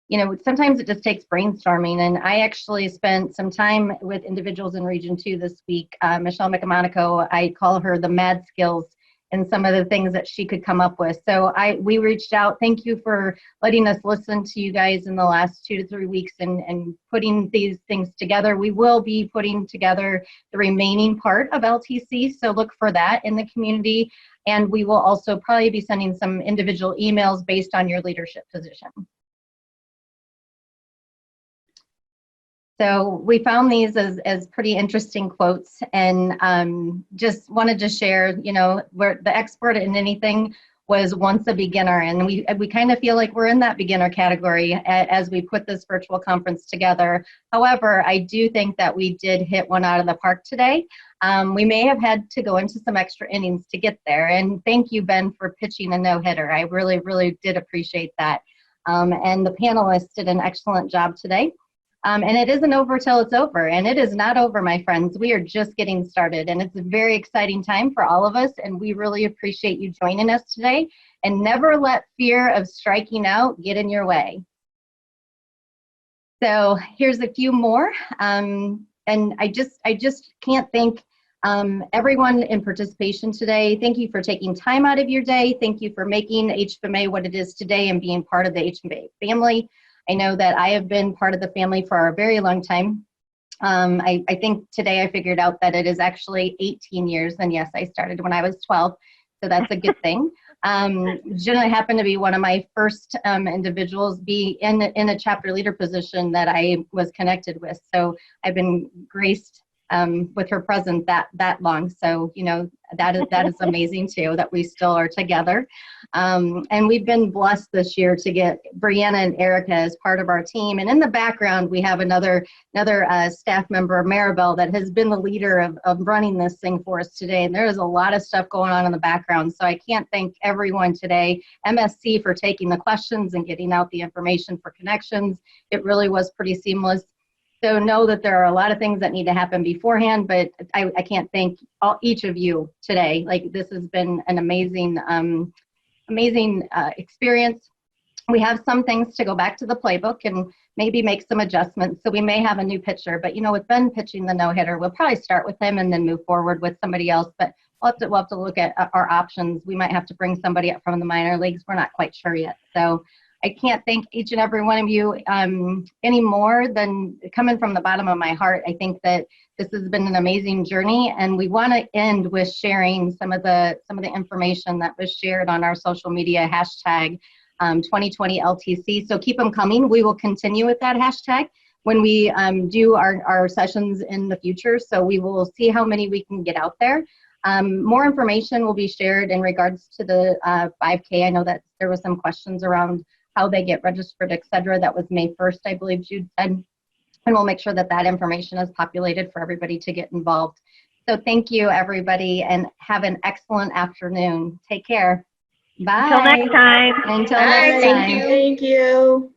you know, sometimes it just takes brainstorming. And I actually spent some time with individuals in Region 2 this week. Michelle McMonaco, I call her the mad skills, and some of the things that she could come up with. So we reached out. Thank you for letting us listen to you guys in the last 2 to 3 weeks and putting these things together. We will be putting together the remaining part of LTC, so look for that in the community. And we will also probably be sending some individual emails based on your leadership position. So we found these as pretty interesting quotes, and just wanted to share, you know, where the expert in anything was once a beginner, and we kind of feel like we're in that beginner category as we put this virtual conference together. However, I do think that we did hit one out of the park today. We may have had to go into some extra innings to get there, and thank you, Ben, for pitching a no-hitter. I really, really did appreciate that. And the panelists did an excellent job today. And it isn't over till it's over, and it is not over, my friends. We are just getting started, and it's a very exciting time for all of us, and we really appreciate you joining us today. And never let fear of striking out get in your way. So here's a few more, and I just can't thank everyone in participation today. Thank you for taking time out of your day. Thank you for making HFMA what it is today and being part of the HFMA family. I know that I have been part of the family for a very long time. I think today I figured out that it is actually 18 years, and yes, I started when I was 12, so that's a good thing. Jenna happened to be one of my first individuals be in a chapter leader position that I was connected with, so I've been graced with her presence that long. So, you know, that is amazing too, that we still are together. And we've been blessed this year to get Brianna and Erica as part of our team. And in the background, we have another staff member, Maribel, that has been the leader of running this thing for us today. And there is a lot of stuff going on in the background. So I can't thank everyone today. MSC for taking the questions and getting out the information for connections. It really was pretty seamless. So know that there are a lot of things that need to happen beforehand, but I can't thank each of you today. Like, this has been an amazing, amazing experience. We have some things to go back to the playbook and maybe make some adjustments. So we may have a new pitcher, but you know, with Ben pitching the no-hitter, we'll probably start with him and then move forward with somebody else. But we'll have to look at our options. We might have to bring somebody up from the minor leagues. We're not quite sure yet. So I can't thank each and every one of you any more than coming from the bottom of my heart. I think that this has been an amazing journey, and we want to end with sharing some of the information that was shared on our social media hashtag 2020 LTC. So keep them coming. We will continue with that hashtag when we do our sessions in the future. So we will see how many we can get out there. More information will be shared in regards to the 5K. I know that there was some questions around how they get registered, etc. That was May 1st, I believe Jude said. And we'll make sure that that information is populated for everybody to get involved. So thank you, everybody, and have an excellent afternoon. Take care. Bye. Until next time. Until Bye. next time. Thank you.